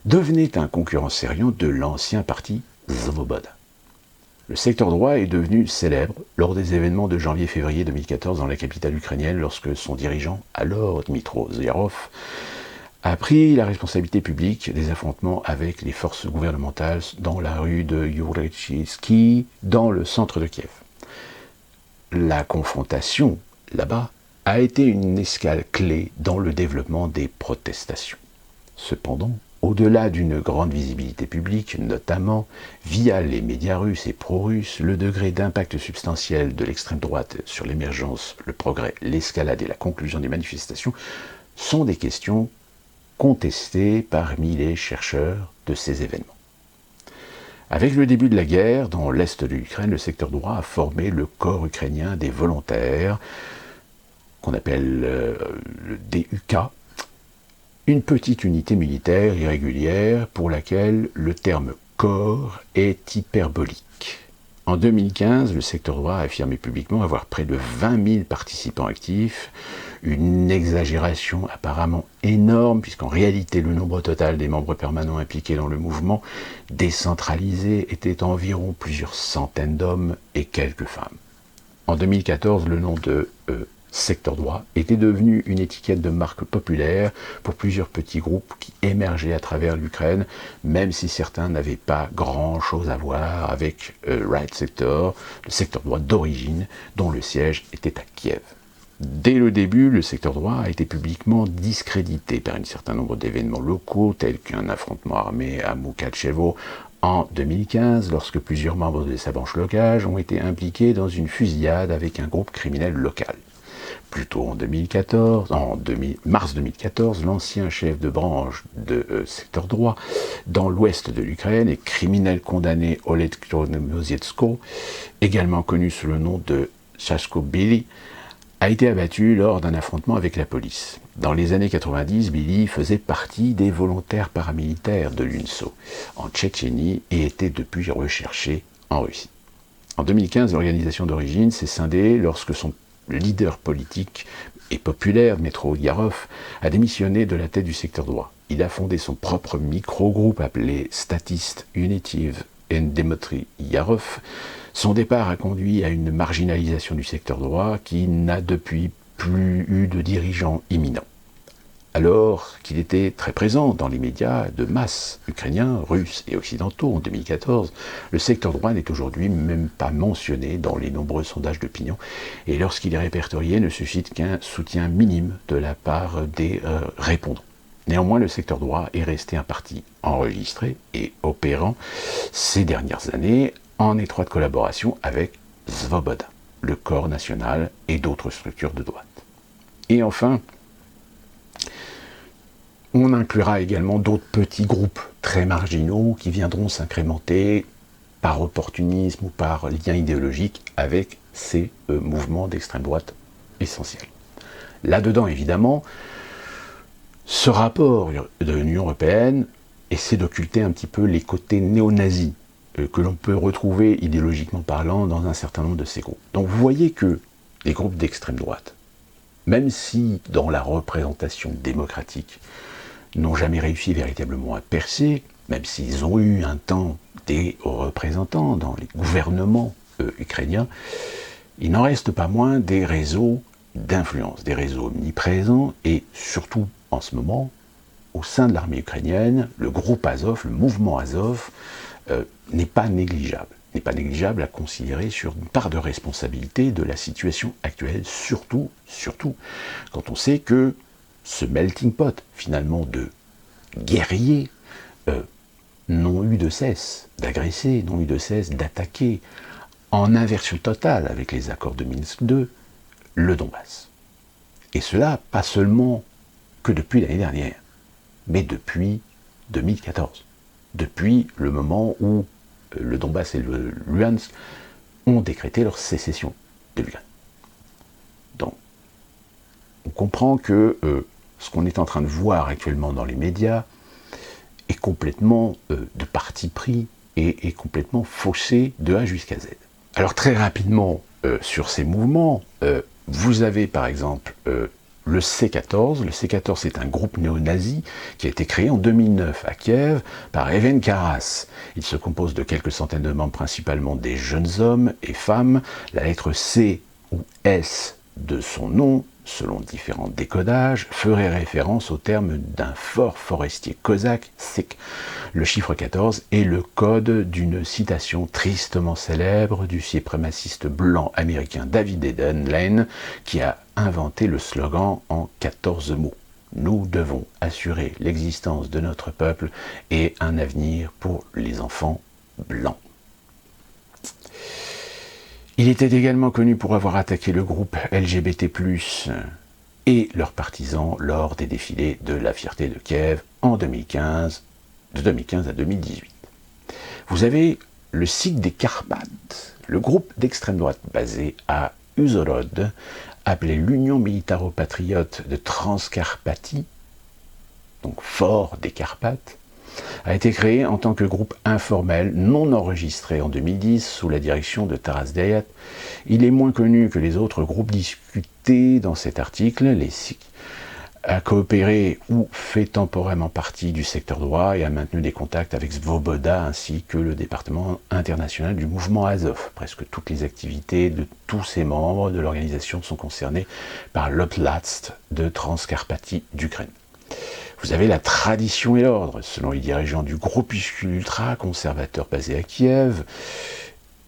devenait un concurrent sérieux de l'ancien parti Svoboda. Le secteur droit est devenu célèbre lors des événements de janvier-février 2014 dans la capitale ukrainienne, lorsque son dirigeant, alors Dmytro Zayarov, a pris la responsabilité publique des affrontements avec les forces gouvernementales dans la rue de Yurechivsky, dans le centre de Kiev. La confrontation, là-bas, a été une escale clé dans le développement des protestations. Cependant, au-delà d'une grande visibilité publique, notamment via les médias russes et pro-russes, le degré d'impact substantiel de l'extrême droite sur l'émergence, le progrès, l'escalade et la conclusion des manifestations sont des questions contestées parmi les chercheurs de ces événements. Avec le début de la guerre, dans l'est de l'Ukraine, le secteur droit a formé le corps ukrainien des volontaires, qu'on appelle le DUK, une petite unité militaire irrégulière pour laquelle le terme corps est hyperbolique. En 2015, le secteur droit a affirmé publiquement avoir près de 20 000 participants actifs, une exagération apparemment énorme, puisqu'en réalité le nombre total des membres permanents impliqués dans le mouvement décentralisé était environ plusieurs centaines d'hommes et quelques femmes. En 2014, le nom de secteur droit était devenu une étiquette de marque populaire pour plusieurs petits groupes qui émergeaient à travers l'Ukraine, même si certains n'avaient pas grand-chose à voir avec Right Sector, le secteur droit d'origine, dont le siège était à Kiev. Dès le début, le secteur droit a été publiquement discrédité par un certain nombre d'événements locaux, tels qu'un affrontement armé à Mukachevo en 2015, lorsque plusieurs membres de sa branche locale ont été impliqués dans une fusillade avec un groupe criminel local. Plus tôt en mars 2014, l'ancien chef de branche de secteur droit dans l'ouest de l'Ukraine et criminel condamné Oleg Konozietsko, également connu sous le nom de Chasko Billy, a été abattu lors d'un affrontement avec la police. Dans les années 90, Billy faisait partie des volontaires paramilitaires de l'UNSO en Tchétchénie et était depuis recherché en Russie. En 2015, l'organisation d'origine s'est scindée lorsque son leader politique et populaire, Dmytro Yarov, a démissionné de la tête du secteur droit. Il a fondé son propre micro-groupe appelé Statist Unitive and Dmitry Yarov. Son départ a conduit à une marginalisation du secteur droit qui n'a depuis plus eu de dirigeants imminents. Alors qu'il était très présent dans les médias de masse ukrainiens, russes et occidentaux en 2014, le secteur droit n'est aujourd'hui même pas mentionné dans les nombreux sondages d'opinion et lorsqu'il est répertorié ne suscite qu'un soutien minime de la part des répondants. Néanmoins, le secteur droit est resté un parti enregistré et opérant ces dernières années en étroite collaboration avec Svoboda, le corps national et d'autres structures de droite. Et enfin, on inclura également d'autres petits groupes très marginaux qui viendront s'incrémenter par opportunisme ou par lien idéologique avec ces mouvements d'extrême droite essentiels. Là-dedans, évidemment, ce rapport de l'Union européenne essaie d'occulter un petit peu les côtés néo-nazis que l'on peut retrouver idéologiquement parlant dans un certain nombre de ces groupes. Donc vous voyez que les groupes d'extrême droite, même si dans la représentation démocratique, n'ont jamais réussi véritablement à percer, même s'ils ont eu un temps des représentants dans les gouvernements ukrainiens, il n'en reste pas moins des réseaux d'influence, des réseaux omniprésents, et surtout en ce moment, au sein de l'armée ukrainienne, le groupe Azov, le mouvement Azov, n'est pas négligeable à considérer sur une part de responsabilité de la situation actuelle, surtout quand on sait que ce melting pot, finalement, de guerriers n'ont eu de cesse d'agresser, n'ont eu de cesse d'attaquer, en inversion totale avec les accords de Minsk II, le Donbass. Et cela, pas seulement que depuis l'année dernière, mais depuis 2014. Depuis le moment où le Donbass et le Luhansk ont décrété leur sécession de l'Ukraine. Donc, on comprend que ce qu'on est en train de voir actuellement dans les médias est complètement de parti pris et est complètement faussé de A jusqu'à Z. Alors très rapidement sur ces mouvements, vous avez par exemple le C14. Le C14 c'est un groupe néo-nazi qui a été créé en 2009 à Kiev par Even Karas. Il se compose de quelques centaines de membres, principalement des jeunes hommes et femmes. La lettre C ou S de son nom, selon différents décodages, ferait référence au terme d'un fort forestier cosaque, Sik. Le chiffre 14 est le code d'une citation tristement célèbre du suprémaciste blanc américain David Eden Lane, qui a inventé le slogan en 14 mots. Nous devons assurer l'existence de notre peuple et un avenir pour les enfants blancs. Il était également connu pour avoir attaqué le groupe LGBT+, et leurs partisans lors des défilés de la fierté de Kiev en 2015, de 2015 à 2018. Vous avez le Sikh des Carpates, le groupe d'extrême droite basé à Uzhhorod, appelé l'Union militaro-patriote de Transcarpathie, donc fort des Carpates, a été créé en tant que groupe informel non enregistré en 2010 sous la direction de Taras Dayat. Il est moins connu que les autres groupes discutés dans cet article. Les Sikhs a coopéré ou fait temporairement partie du secteur droit et a maintenu des contacts avec Svoboda ainsi que le département international du mouvement Azov. Presque toutes les activités de tous ses membres de l'organisation sont concernées par l'Oblast de Transcarpathie d'Ukraine. Vous avez la tradition et l'ordre, selon les dirigeants du groupuscule ultra-conservateur basé à Kiev.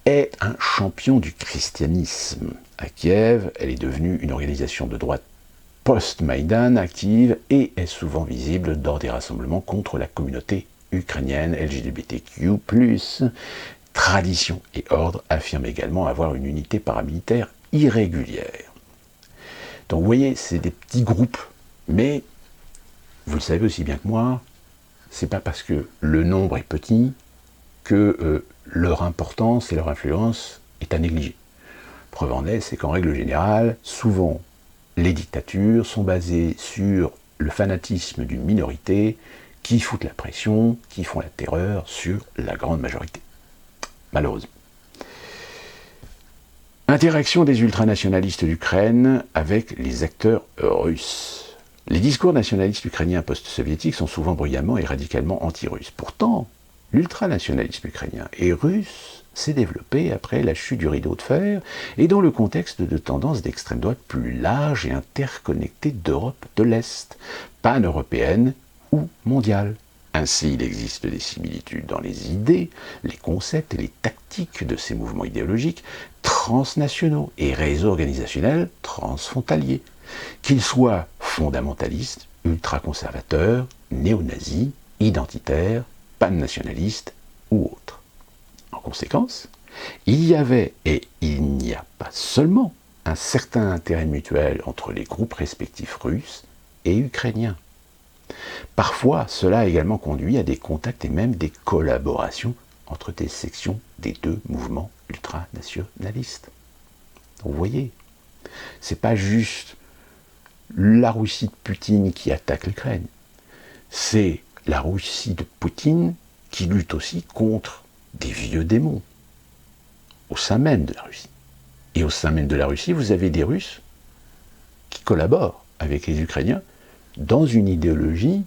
est un champion du christianisme. À Kiev, elle est devenue une organisation de droite post-Maïdan active et est souvent visible dans des rassemblements contre la communauté ukrainienne LGBTQ+. Tradition et ordre affirment également avoir une unité paramilitaire irrégulière. Donc vous voyez, c'est des petits groupes, mais vous le savez aussi bien que moi, c'est pas parce que le nombre est petit que leur importance et leur influence est à négliger. Preuve en est, c'est qu'en règle générale, souvent, les dictatures sont basées sur le fanatisme d'une minorité qui foutent la pression, qui font la terreur sur la grande majorité. Malheureusement. Interaction des ultranationalistes d'Ukraine avec les acteurs russes. Les discours nationalistes ukrainiens post-soviétiques sont souvent bruyamment et radicalement anti-russes. Pourtant, l'ultranationalisme ukrainien et russe s'est développé après la chute du rideau de fer et dans le contexte de tendances d'extrême droite plus larges et interconnectées d'Europe de l'Est, pan-européenne ou mondiale. Ainsi, il existe des similitudes dans les idées, les concepts et les tactiques de ces mouvements idéologiques transnationaux et réseaux organisationnels transfrontaliers, qu'ils soient fondamentalistes, ultraconservateurs, néo-nazis, identitaires, pannationalistes ou autres. En conséquence, il y avait et il n'y a pas seulement un certain intérêt mutuel entre les groupes respectifs russes et ukrainiens. Parfois, cela a également conduit à des contacts et même des collaborations entre des sections des deux mouvements ultranationalistes. Donc, vous voyez, c'est pas juste la Russie de Poutine qui attaque l'Ukraine, c'est la Russie de Poutine qui lutte aussi contre des vieux démons au sein même de la Russie. Et au sein même de la Russie, vous avez des Russes qui collaborent avec les Ukrainiens dans une idéologie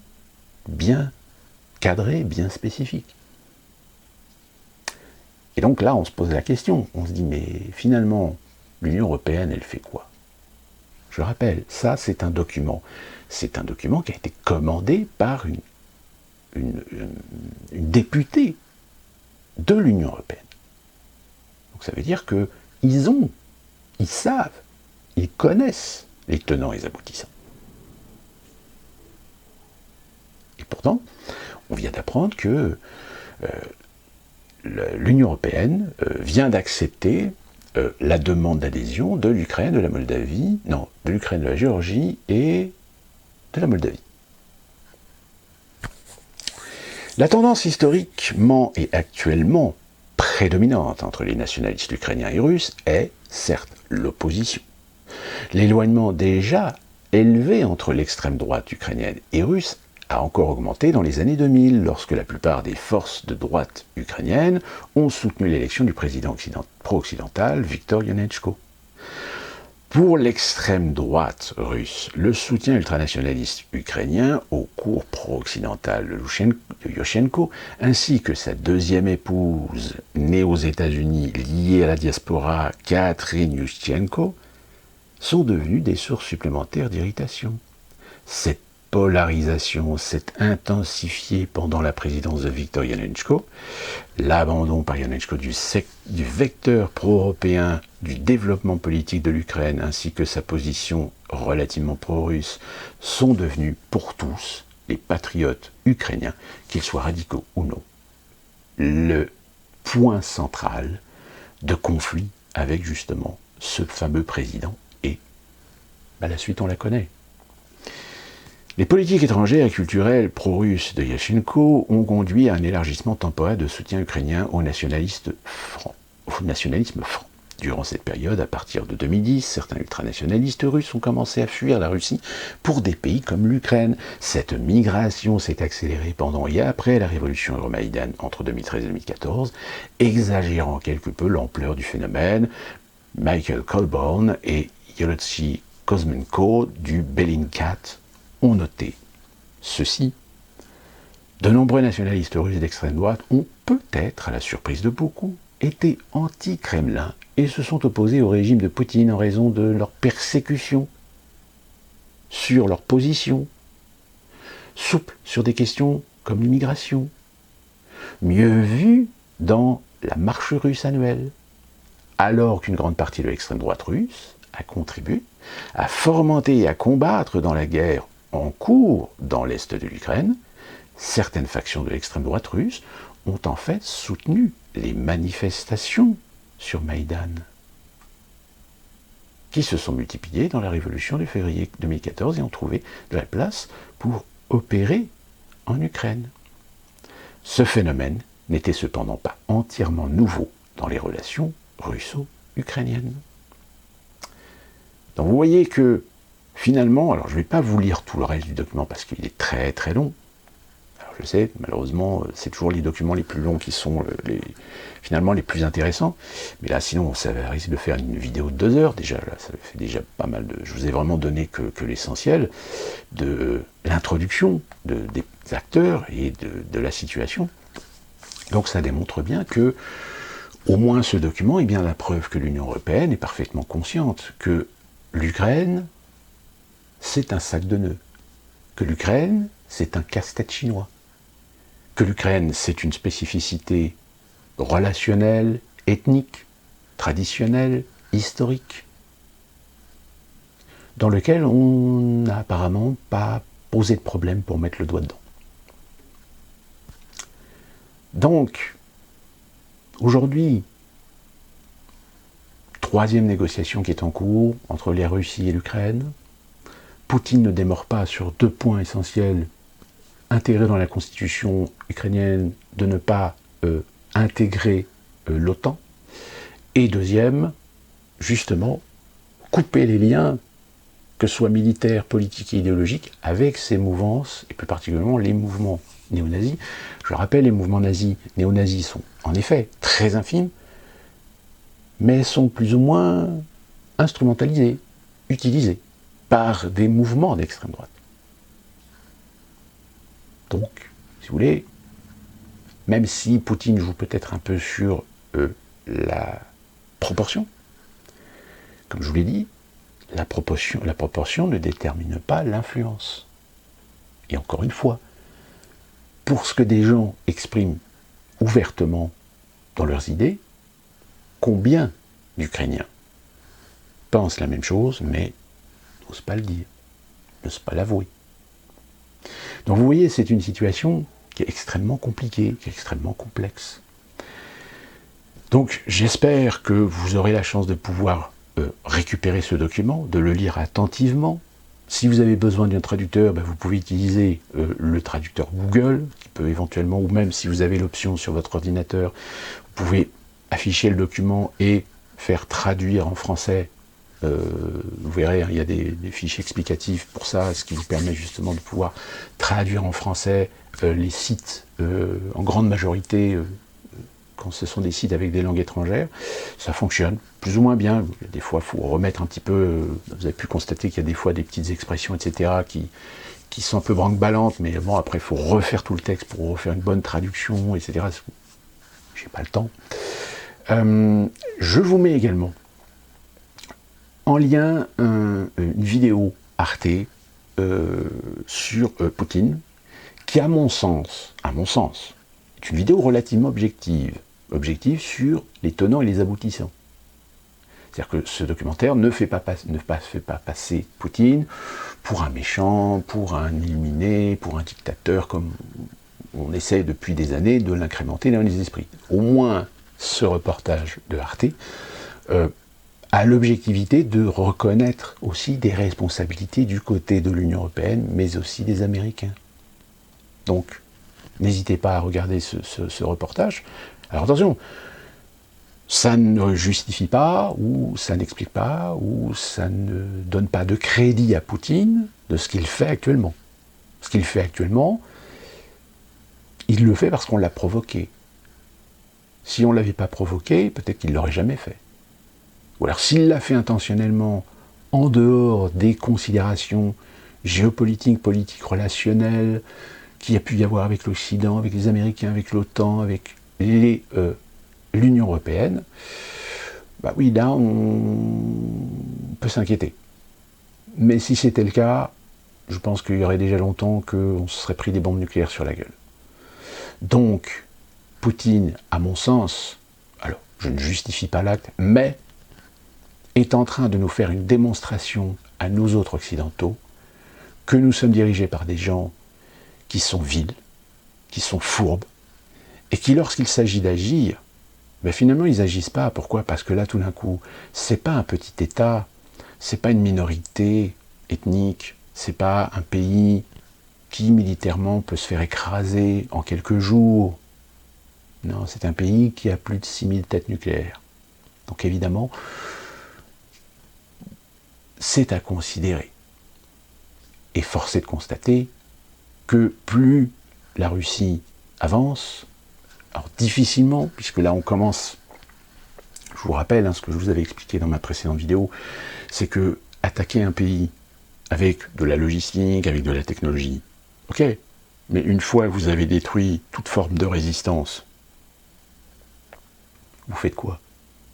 bien cadrée, bien spécifique. Et donc là, on se pose la question, on se dit, mais finalement, l'Union européenne, elle fait quoi? Je rappelle, ça, c'est un document. C'est un document qui a été commandé par une députée de l'Union européenne. Donc ça veut dire qu'ils savent, ils connaissent les tenants et les aboutissants. Et pourtant, on vient d'apprendre que l'Union européenne vient d'accepter la demande d'adhésion de l'Ukraine, de la Moldavie, non, de l'Ukraine, de la Géorgie et de la Moldavie. La tendance historiquement et actuellement prédominante entre les nationalistes ukrainiens et russes est, certes, l'opposition. L'éloignement déjà élevé entre l'extrême droite ukrainienne et russe a encore augmenté dans les années 2000, lorsque la plupart des forces de droite ukrainiennes ont soutenu l'élection du président pro-occidental Viktor Yanukovych. Pour l'extrême droite russe, le soutien ultranationaliste ukrainien au cours pro-occidental de Yushchenko, ainsi que sa deuxième épouse, née aux États-Unis, liée à la diaspora, Catherine Yushchenko, sont devenus des sources supplémentaires d'irritation. Cette polarisation s'est intensifiée pendant la présidence de Viktor Yanukovych, l'abandon par Yanukovych du vecteur pro-européen du développement politique de l'Ukraine ainsi que sa position relativement pro-russe sont devenus pour tous, les patriotes ukrainiens, qu'ils soient radicaux ou non, le point central de conflit avec justement ce fameux président et la suite on la connaît. Les politiques étrangères et culturelles pro-russes de Yushchenko ont conduit à un élargissement temporaire de soutien ukrainien au nationalisme franc. Durant cette période, à partir de 2010, certains ultranationalistes russes ont commencé à fuir la Russie pour des pays comme l'Ukraine. Cette migration s'est accélérée pendant et après la révolution Euromaïdan entre 2013 et 2014, exagérant quelque peu l'ampleur du phénomène. Michael Colborn et Yolotsi Kozmenko du Bellingcat ont noté ceci. De nombreux nationalistes russes d'extrême droite ont peut-être, à la surprise de beaucoup, été anti-Kremlin et se sont opposés au régime de Poutine en raison de leur persécution sur leur position, souple sur des questions comme l'immigration, mieux vue dans la marche russe annuelle, alors qu'une grande partie de l'extrême droite russe a contribué à fomenter et à combattre dans la guerre en cours dans l'est de l'Ukraine, certaines factions de l'extrême droite russe ont en fait soutenu les manifestations sur Maïdan, qui se sont multipliées dans la révolution de février 2014 et ont trouvé de la place pour opérer en Ukraine. Ce phénomène n'était cependant pas entièrement nouveau dans les relations russo-ukrainiennes. Donc vous voyez que finalement, alors je ne vais pas vous lire tout le reste du document parce qu'il est très très long. Alors je sais, malheureusement, c'est toujours les documents les plus longs qui sont finalement les plus intéressants. Mais là, sinon, ça risque de faire une vidéo de 2 heures. Déjà, là, ça fait déjà pas mal de... Je vous ai vraiment donné que l'essentiel de l'introduction des acteurs et de la situation. Donc ça démontre bien que, au moins ce document est bien la preuve que l'Union européenne est parfaitement consciente que l'Ukraine, c'est un sac de nœuds, que l'Ukraine, c'est un casse-tête chinois, que l'Ukraine, c'est une spécificité relationnelle, ethnique, traditionnelle, historique, dans lequel on n'a apparemment pas posé de problème pour mettre le doigt dedans. Donc, aujourd'hui, 3e négociation qui est en cours entre la Russie et l'Ukraine. Poutine ne démord pas sur 2 points essentiels intégrés dans la constitution ukrainienne, de ne pas intégrer l'OTAN. Et deuxième, justement, couper les liens, que ce soit militaires, politiques et idéologiques, avec ces mouvances, et plus particulièrement les mouvements néo-nazis. Je le rappelle, les mouvements nazis, néo-nazis sont en effet très infimes, mais sont plus ou moins instrumentalisés, utilisés par des mouvements d'extrême droite. Donc, si vous voulez, même si Poutine joue peut-être un peu sur la proportion, comme je vous l'ai dit, la proportion ne détermine pas l'influence. Et encore une fois, pour ce que des gens expriment ouvertement dans leurs idées, combien d'Ukrainiens pensent la même chose, mais n'osent pas le dire, n'osent pas l'avouer. Donc vous voyez, c'est une situation qui est extrêmement compliquée, qui est extrêmement complexe. Donc j'espère que vous aurez la chance de pouvoir récupérer ce document, de le lire attentivement. Si vous avez besoin d'un traducteur, vous pouvez utiliser le traducteur Google, qui peut éventuellement, ou même si vous avez l'option sur votre ordinateur, vous pouvez afficher le document et faire traduire en français. Vous verrez, il y a des fiches explicatives pour ça, ce qui vous permet justement de pouvoir traduire en français les sites en grande majorité, quand ce sont des sites avec des langues étrangères. Ça fonctionne plus ou moins bien. Des fois, il faut remettre un petit peu... vous avez pu constater qu'il y a des fois des petites expressions, etc., qui sont un peu branque-ballantes, mais bon, après, il faut refaire tout le texte pour refaire une bonne traduction, etc. J'ai pas le temps. Je vous mets également en lien une vidéo Arte sur Poutine, qui, à mon sens, est une vidéo relativement objective sur les tenants et les aboutissants. C'est-à-dire que ce documentaire ne fait pas passer Poutine pour un méchant, pour un illuminé, pour un dictateur, comme on essaie depuis des années de l'incrémenter dans les esprits. Au moins, ce reportage de Arte a l'objectivité de reconnaître aussi des responsabilités du côté de l'Union européenne, mais aussi des Américains. Donc, n'hésitez pas à regarder ce reportage. Alors attention, ça ne justifie pas, ou ça n'explique pas, ou ça ne donne pas de crédit à Poutine de ce qu'il fait actuellement. Ce qu'il fait actuellement, il le fait parce qu'on l'a provoqué. Si on ne l'avait pas provoqué, peut-être qu'il ne l'aurait jamais fait. Ou alors s'il l'a fait intentionnellement, en dehors des considérations géopolitiques, politiques, relationnelles, qu'il y a pu y avoir avec l'Occident, avec les Américains, avec l'OTAN, avec l'Union européenne, oui, là, on peut s'inquiéter. Mais si c'était le cas, je pense qu'il y aurait déjà longtemps qu'on se serait pris des bombes nucléaires sur la gueule. Donc, Poutine, à mon sens, alors, je ne justifie pas l'acte, mais est en train de nous faire une démonstration à nous autres occidentaux que nous sommes dirigés par des gens qui sont vils, qui sont fourbes, et qui, lorsqu'il s'agit d'agir, ben finalement ils n'agissent pas. Pourquoi? Parce que là, tout d'un coup, c'est pas un petit État, c'est pas une minorité ethnique, c'est pas un pays qui militairement peut se faire écraser en quelques jours. Non, c'est un pays qui a plus de 6000 têtes nucléaires. Donc évidemment, c'est à considérer. Et force est de constater que plus la Russie avance, alors difficilement, puisque là on commence, je vous rappelle ce que je vous avais expliqué dans ma précédente vidéo, c'est que attaquer un pays avec de la logistique, avec de la technologie, ok, mais une fois que vous avez détruit toute forme de résistance, vous faites quoi?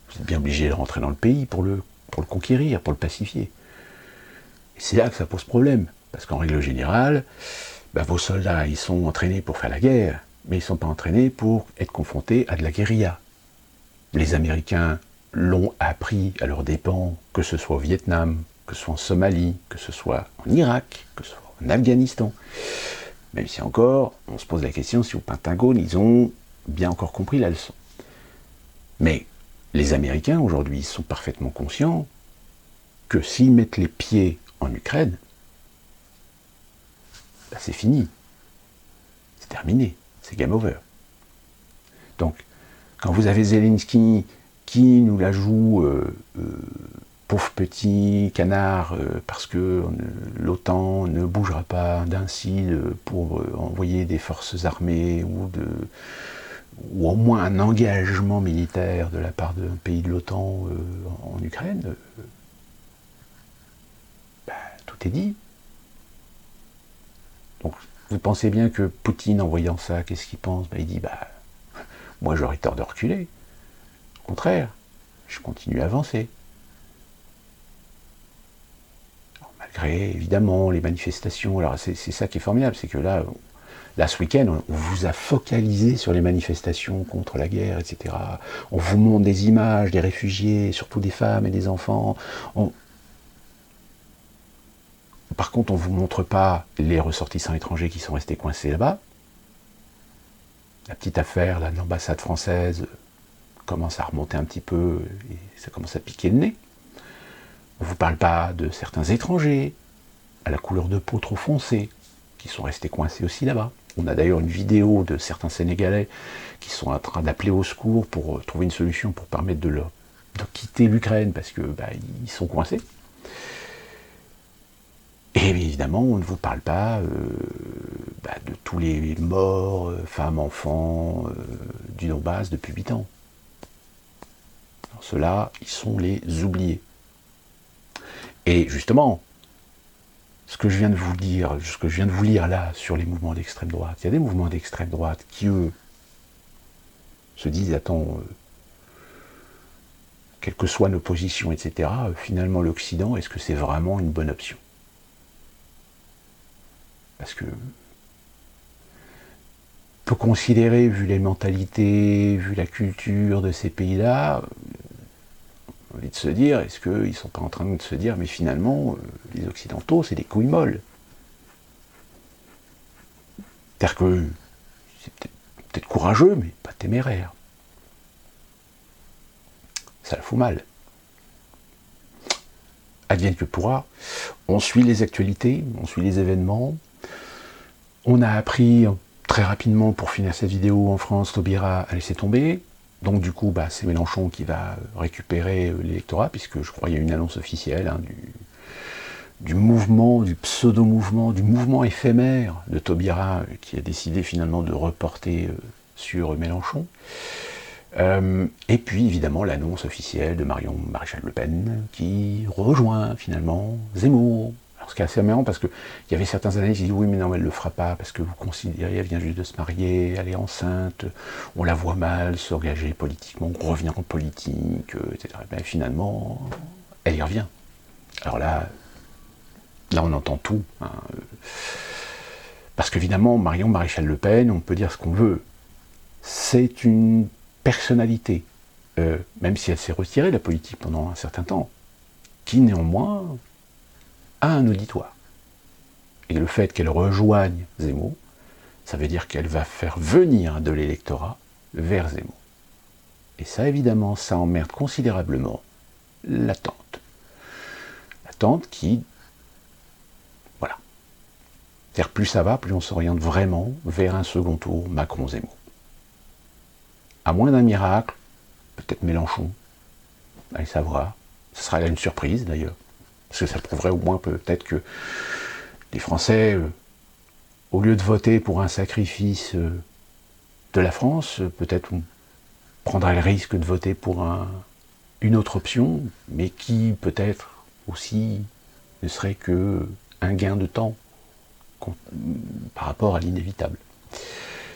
Vous êtes bien obligé de rentrer dans le pays pour le conquérir, pour le pacifier. Et c'est là que ça pose problème, parce qu'en règle générale, vos soldats, ils sont entraînés pour faire la guerre, mais ils ne sont pas entraînés pour être confrontés à de la guérilla. Les Américains l'ont appris à leurs dépens, que ce soit au Vietnam, que ce soit en Somalie, que ce soit en Irak, que ce soit en Afghanistan. Même si encore, on se pose la question si au Pentagone, ils ont bien encore compris la leçon. Mais les Américains, aujourd'hui, sont parfaitement conscients que s'ils mettent les pieds en Ukraine, c'est fini. C'est terminé. C'est game over. Donc, quand vous avez Zelensky qui nous la joue pauvre petit canard parce que l'OTAN ne bougera pas d'un cil pour envoyer des forces armées ou au moins un engagement militaire de la part d'un pays de l'OTAN en Ukraine, tout est dit. Donc vous pensez bien que Poutine, en voyant ça, qu'est-ce qu'il pense? Il dit, moi j'aurais tort de reculer. Au contraire, je continue à avancer. Alors, malgré, évidemment, les manifestations, alors c'est ça qui est formidable, c'est que là, ce week-end, on vous a focalisé sur les manifestations contre la guerre, etc. On vous montre des images des réfugiés, surtout des femmes et des enfants. Par contre, on ne vous montre pas les ressortissants étrangers qui sont restés coincés là-bas. La petite affaire là, de l'ambassade française commence à remonter un petit peu et ça commence à piquer le nez. On ne vous parle pas de certains étrangers à la couleur de peau trop foncée qui sont restés coincés aussi là-bas. On a d'ailleurs une vidéo de certains Sénégalais qui sont en train d'appeler au secours pour trouver une solution pour permettre de quitter l'Ukraine parce que ils sont coincés. Et évidemment, on ne vous parle pas de tous les morts, femmes, enfants du Donbass depuis 8 ans. Ceux-là, ils sont les oubliés. Et justement, ce que je viens de vous dire, ce que je viens de vous lire là sur les mouvements d'extrême droite, il y a des mouvements d'extrême droite qui, eux, se disent, attends, quelles que soient nos positions, etc., finalement l'Occident, est-ce que c'est vraiment une bonne option? Parce que on peut considérer, vu les mentalités, vu la culture de ces pays-là, on a envie de se dire, est-ce qu'ils ne sont pas en train de se dire, mais finalement, les Occidentaux, c'est des couilles molles. C'est-à-dire que c'est peut-être courageux, mais pas téméraire. Ça le fout mal. Advienne que pourra, on suit les actualités, on suit les événements. On a appris très rapidement, pour finir cette vidéo, en France, Taubira a laissé tomber. Donc du coup, c'est Mélenchon qui va récupérer l'électorat, puisque je crois qu'il y a une annonce officielle du mouvement, du pseudo-mouvement, du mouvement éphémère de Taubira, qui a décidé finalement de reporter sur Mélenchon. Et puis évidemment l'annonce officielle de Marion Maréchal Le Pen, qui rejoint finalement Zemmour. Alors, ce qui est assez marrant, parce qu'il y avait certains analystes qui disent oui mais non, elle ne le fera pas, parce que vous considérez, elle vient juste de se marier, elle est enceinte, on la voit mal s'engager politiquement, revenir en politique, etc. Et bien, finalement, elle y revient. Alors là on entend tout. Parce qu'évidemment, Marion Maréchal Le Pen, on peut dire ce qu'on veut, c'est une personnalité. même si elle s'est retirée de la politique pendant un certain temps, qui néanmoins a un auditoire. Et le fait qu'elle rejoigne Zemmour, ça veut dire qu'elle va faire venir de l'électorat vers Zemmour. Et ça, évidemment, ça emmerde considérablement l'attente. L'attente qui... Voilà. C'est-à-dire, plus ça va, plus on s'oriente vraiment vers un second tour Macron-Zemmour. À moins d'un miracle, peut-être Mélenchon, allez savoir. Ce sera là une surprise, d'ailleurs. Parce que ça prouverait au moins peut-être que les Français, au lieu de voter pour un sacrifice de la France, peut-être on prendrait le risque de voter pour une autre option, mais qui peut-être aussi ne serait qu'un gain de temps par rapport à l'inévitable.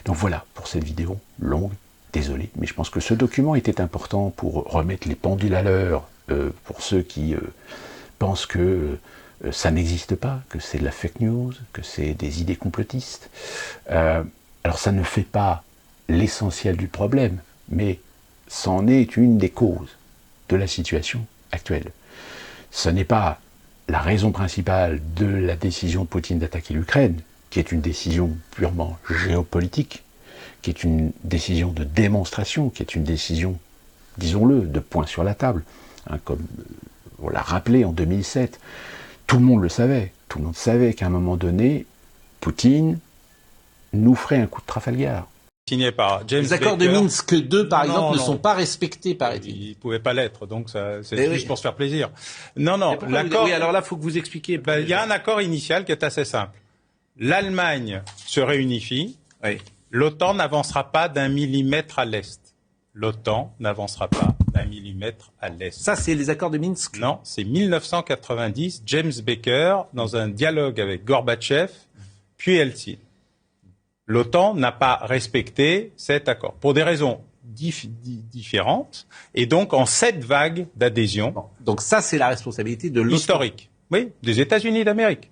Donc voilà pour cette vidéo longue, désolé, mais je pense que ce document était important pour remettre les pendules à l'heure pour ceux qui pensent que ça n'existe pas, que c'est de la fake news, que c'est des idées complotistes. Alors ça ne fait pas l'essentiel du problème, mais c'en est une des causes de la situation actuelle. Ce n'est pas la raison principale de la décision de Poutine d'attaquer l'Ukraine, qui est une décision purement géopolitique, qui est une décision de démonstration, qui est une décision, disons-le, de poing sur la table, hein, comme on l'a rappelé en 2007. Tout le monde le savait. Tout le monde savait qu'à un moment donné, Poutine nous ferait un coup de Trafalgar. Signé par James Les accords Baker. de Minsk 2, par exemple, ne non. sont pas respectés, paraît-il. Ils ne pouvaient pas l'être, donc c'est Eh juste oui. pour se faire plaisir. Non, l'accord... Oui, alors là, il faut que vous expliquiez. Il y a un accord initial qui est assez simple. L'Allemagne se réunifie, Oui. l'OTAN n'avancera pas d'1 millimètre à l'est. L'OTAN n'avancera pas d'1 millimètre à l'est. Ça, c'est les accords de Minsk. Non, c'est 1990, James Baker, dans un dialogue avec Gorbatchev, puis Eltsine. L'OTAN n'a pas respecté cet accord, pour des raisons différentes, et donc en 7 vagues d'adhésion. Bon. Donc ça, c'est la responsabilité de l'OTAN. Historique, oui, des États-Unis d'Amérique.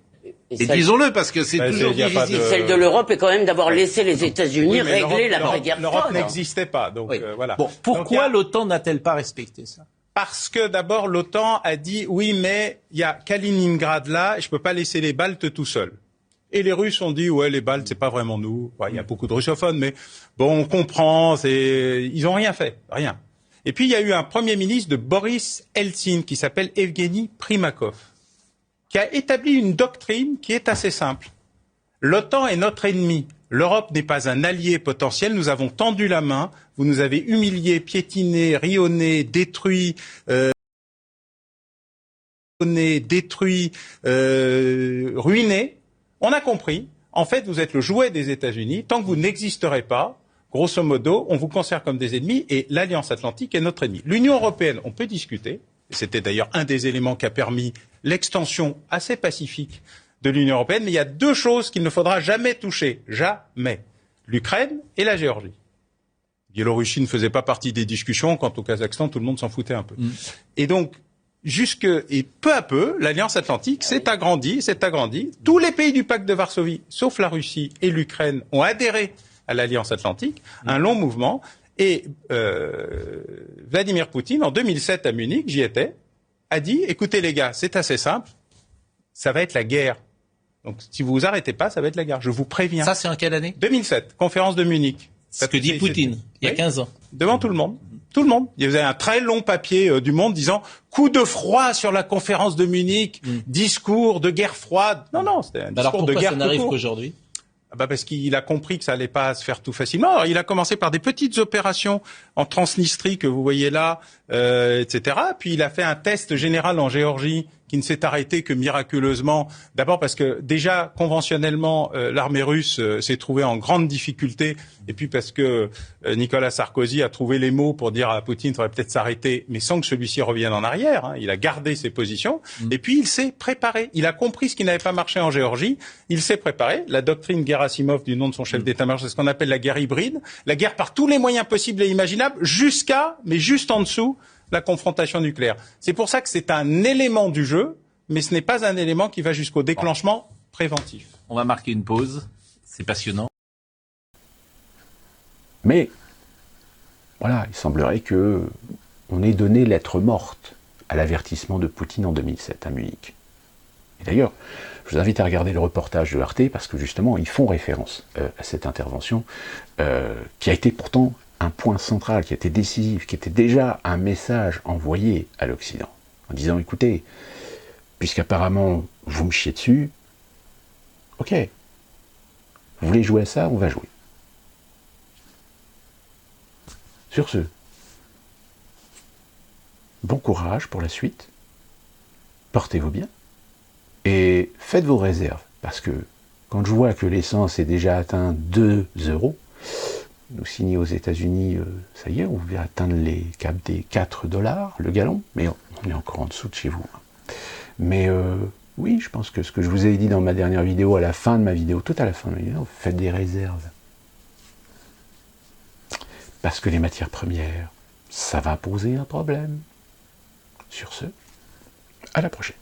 Et disons-le, parce que c'est toujours y a pas difficile. Celle de l'Europe est quand même d'avoir laissé les États-Unis mais régler la guerre L'Europe froide. n'existait pas, donc Oui. voilà. Bon, pourquoi Donc, l'OTAN n'a-t-elle pas respecté ça? Parce que d'abord l'OTAN a dit oui, mais il y a Kaliningrad là, et je peux pas laisser les Baltes tout seuls. Et les Russes ont dit ouais, les Baltes c'est pas vraiment nous. Il y a beaucoup de russophones, mais bon, on comprend. Ils ont rien fait, rien. Et puis il y a eu un premier ministre de Boris Eltsine qui s'appelle Evgeny Primakov, qui a établi une doctrine qui est assez simple. L'OTAN est notre ennemi. L'Europe n'est pas un allié potentiel. Nous avons tendu la main. Vous nous avez humiliés, piétinés, rionnés, détruits, ruinés. On a compris. En fait, vous êtes le jouet des États-Unis. Tant que vous n'existerez pas, grosso modo, on vous considère comme des ennemis et l'Alliance Atlantique est notre ennemi. L'Union européenne, on peut discuter. C'était d'ailleurs un des éléments qui a permis l'extension assez pacifique de l'Union européenne. Mais il y a 2 choses qu'il ne faudra jamais toucher. Jamais. L'Ukraine et la Géorgie. Biélorussie ne faisait pas partie des discussions. Quant au Kazakhstan, tout le monde s'en foutait un peu. Et donc, et peu à peu, l'Alliance Atlantique s'est agrandie. Tous les pays du pacte de Varsovie, sauf la Russie et l'Ukraine, ont adhéré à l'Alliance Atlantique. Un long mouvement. Et Vladimir Poutine, en 2007 à Munich, j'y étais, a dit, écoutez les gars, c'est assez simple, ça va être la guerre. Donc si vous vous arrêtez pas, ça va être la guerre, je vous préviens. Ça, c'est en quelle année? 2007, conférence de Munich. Ce que dit Poutine, il y a 15 ans. Devant tout le monde. Tout le monde. Il y avait un très long papier du Monde disant « Coup de froid sur la conférence de Munich, discours de guerre froide ». Non, c'était un discours de guerre Alors pourquoi ça n'arrive tout court. qu'aujourd'hui? Parce qu'il a compris que ça allait pas se faire tout facilement. Alors, il a commencé par des petites opérations en Transnistrie que vous voyez là, etc. Puis il a fait un test général en Géorgie qui ne s'est arrêté que miraculeusement. D'abord parce que déjà conventionnellement l'armée russe s'est trouvée en grande difficulté, et puis parce que Nicolas Sarkozy a trouvé les mots pour dire à Poutine qu'il faudrait peut-être s'arrêter, mais sans que celui-ci revienne en arrière. Hein. Il a gardé ses positions, et puis il s'est préparé. Il a compris ce qui n'avait pas marché en Géorgie. Il s'est préparé. La doctrine Gerasimov, du nom de son chef d'état-major, c'est ce qu'on appelle la guerre hybride, la guerre par tous les moyens possibles et imaginables, mais juste en dessous, la confrontation nucléaire. C'est pour ça que c'est un élément du jeu, mais ce n'est pas un élément qui va jusqu'au déclenchement préventif. On va marquer une pause. C'est passionnant. Mais, voilà, il semblerait que on ait donné lettre morte à l'avertissement de Poutine en 2007 à Munich. Et d'ailleurs, je vous invite à regarder le reportage de Arte parce que justement, ils font référence à cette intervention qui a été pourtant un point central, qui a été décisif, qui était déjà un message envoyé à l'Occident en disant écoutez, puisqu'apparemment vous me chiez dessus, ok, vous voulez jouer à ça, on va jouer. Sur ce, bon courage pour la suite, portez-vous bien, et faites vos réserves, parce que quand je vois que l'essence est déjà atteint 2 €, nous signés aux États-Unis, ça y est, on va atteindre les caps des 4 $ le gallon, mais on est encore en dessous de chez vous. Mais oui, je pense que ce que je vous ai dit dans ma dernière vidéo, à la fin de ma vidéo, tout à la fin de ma vidéo, faites des réserves. Parce que les matières premières, ça va poser un problème. Sur ce, à la prochaine.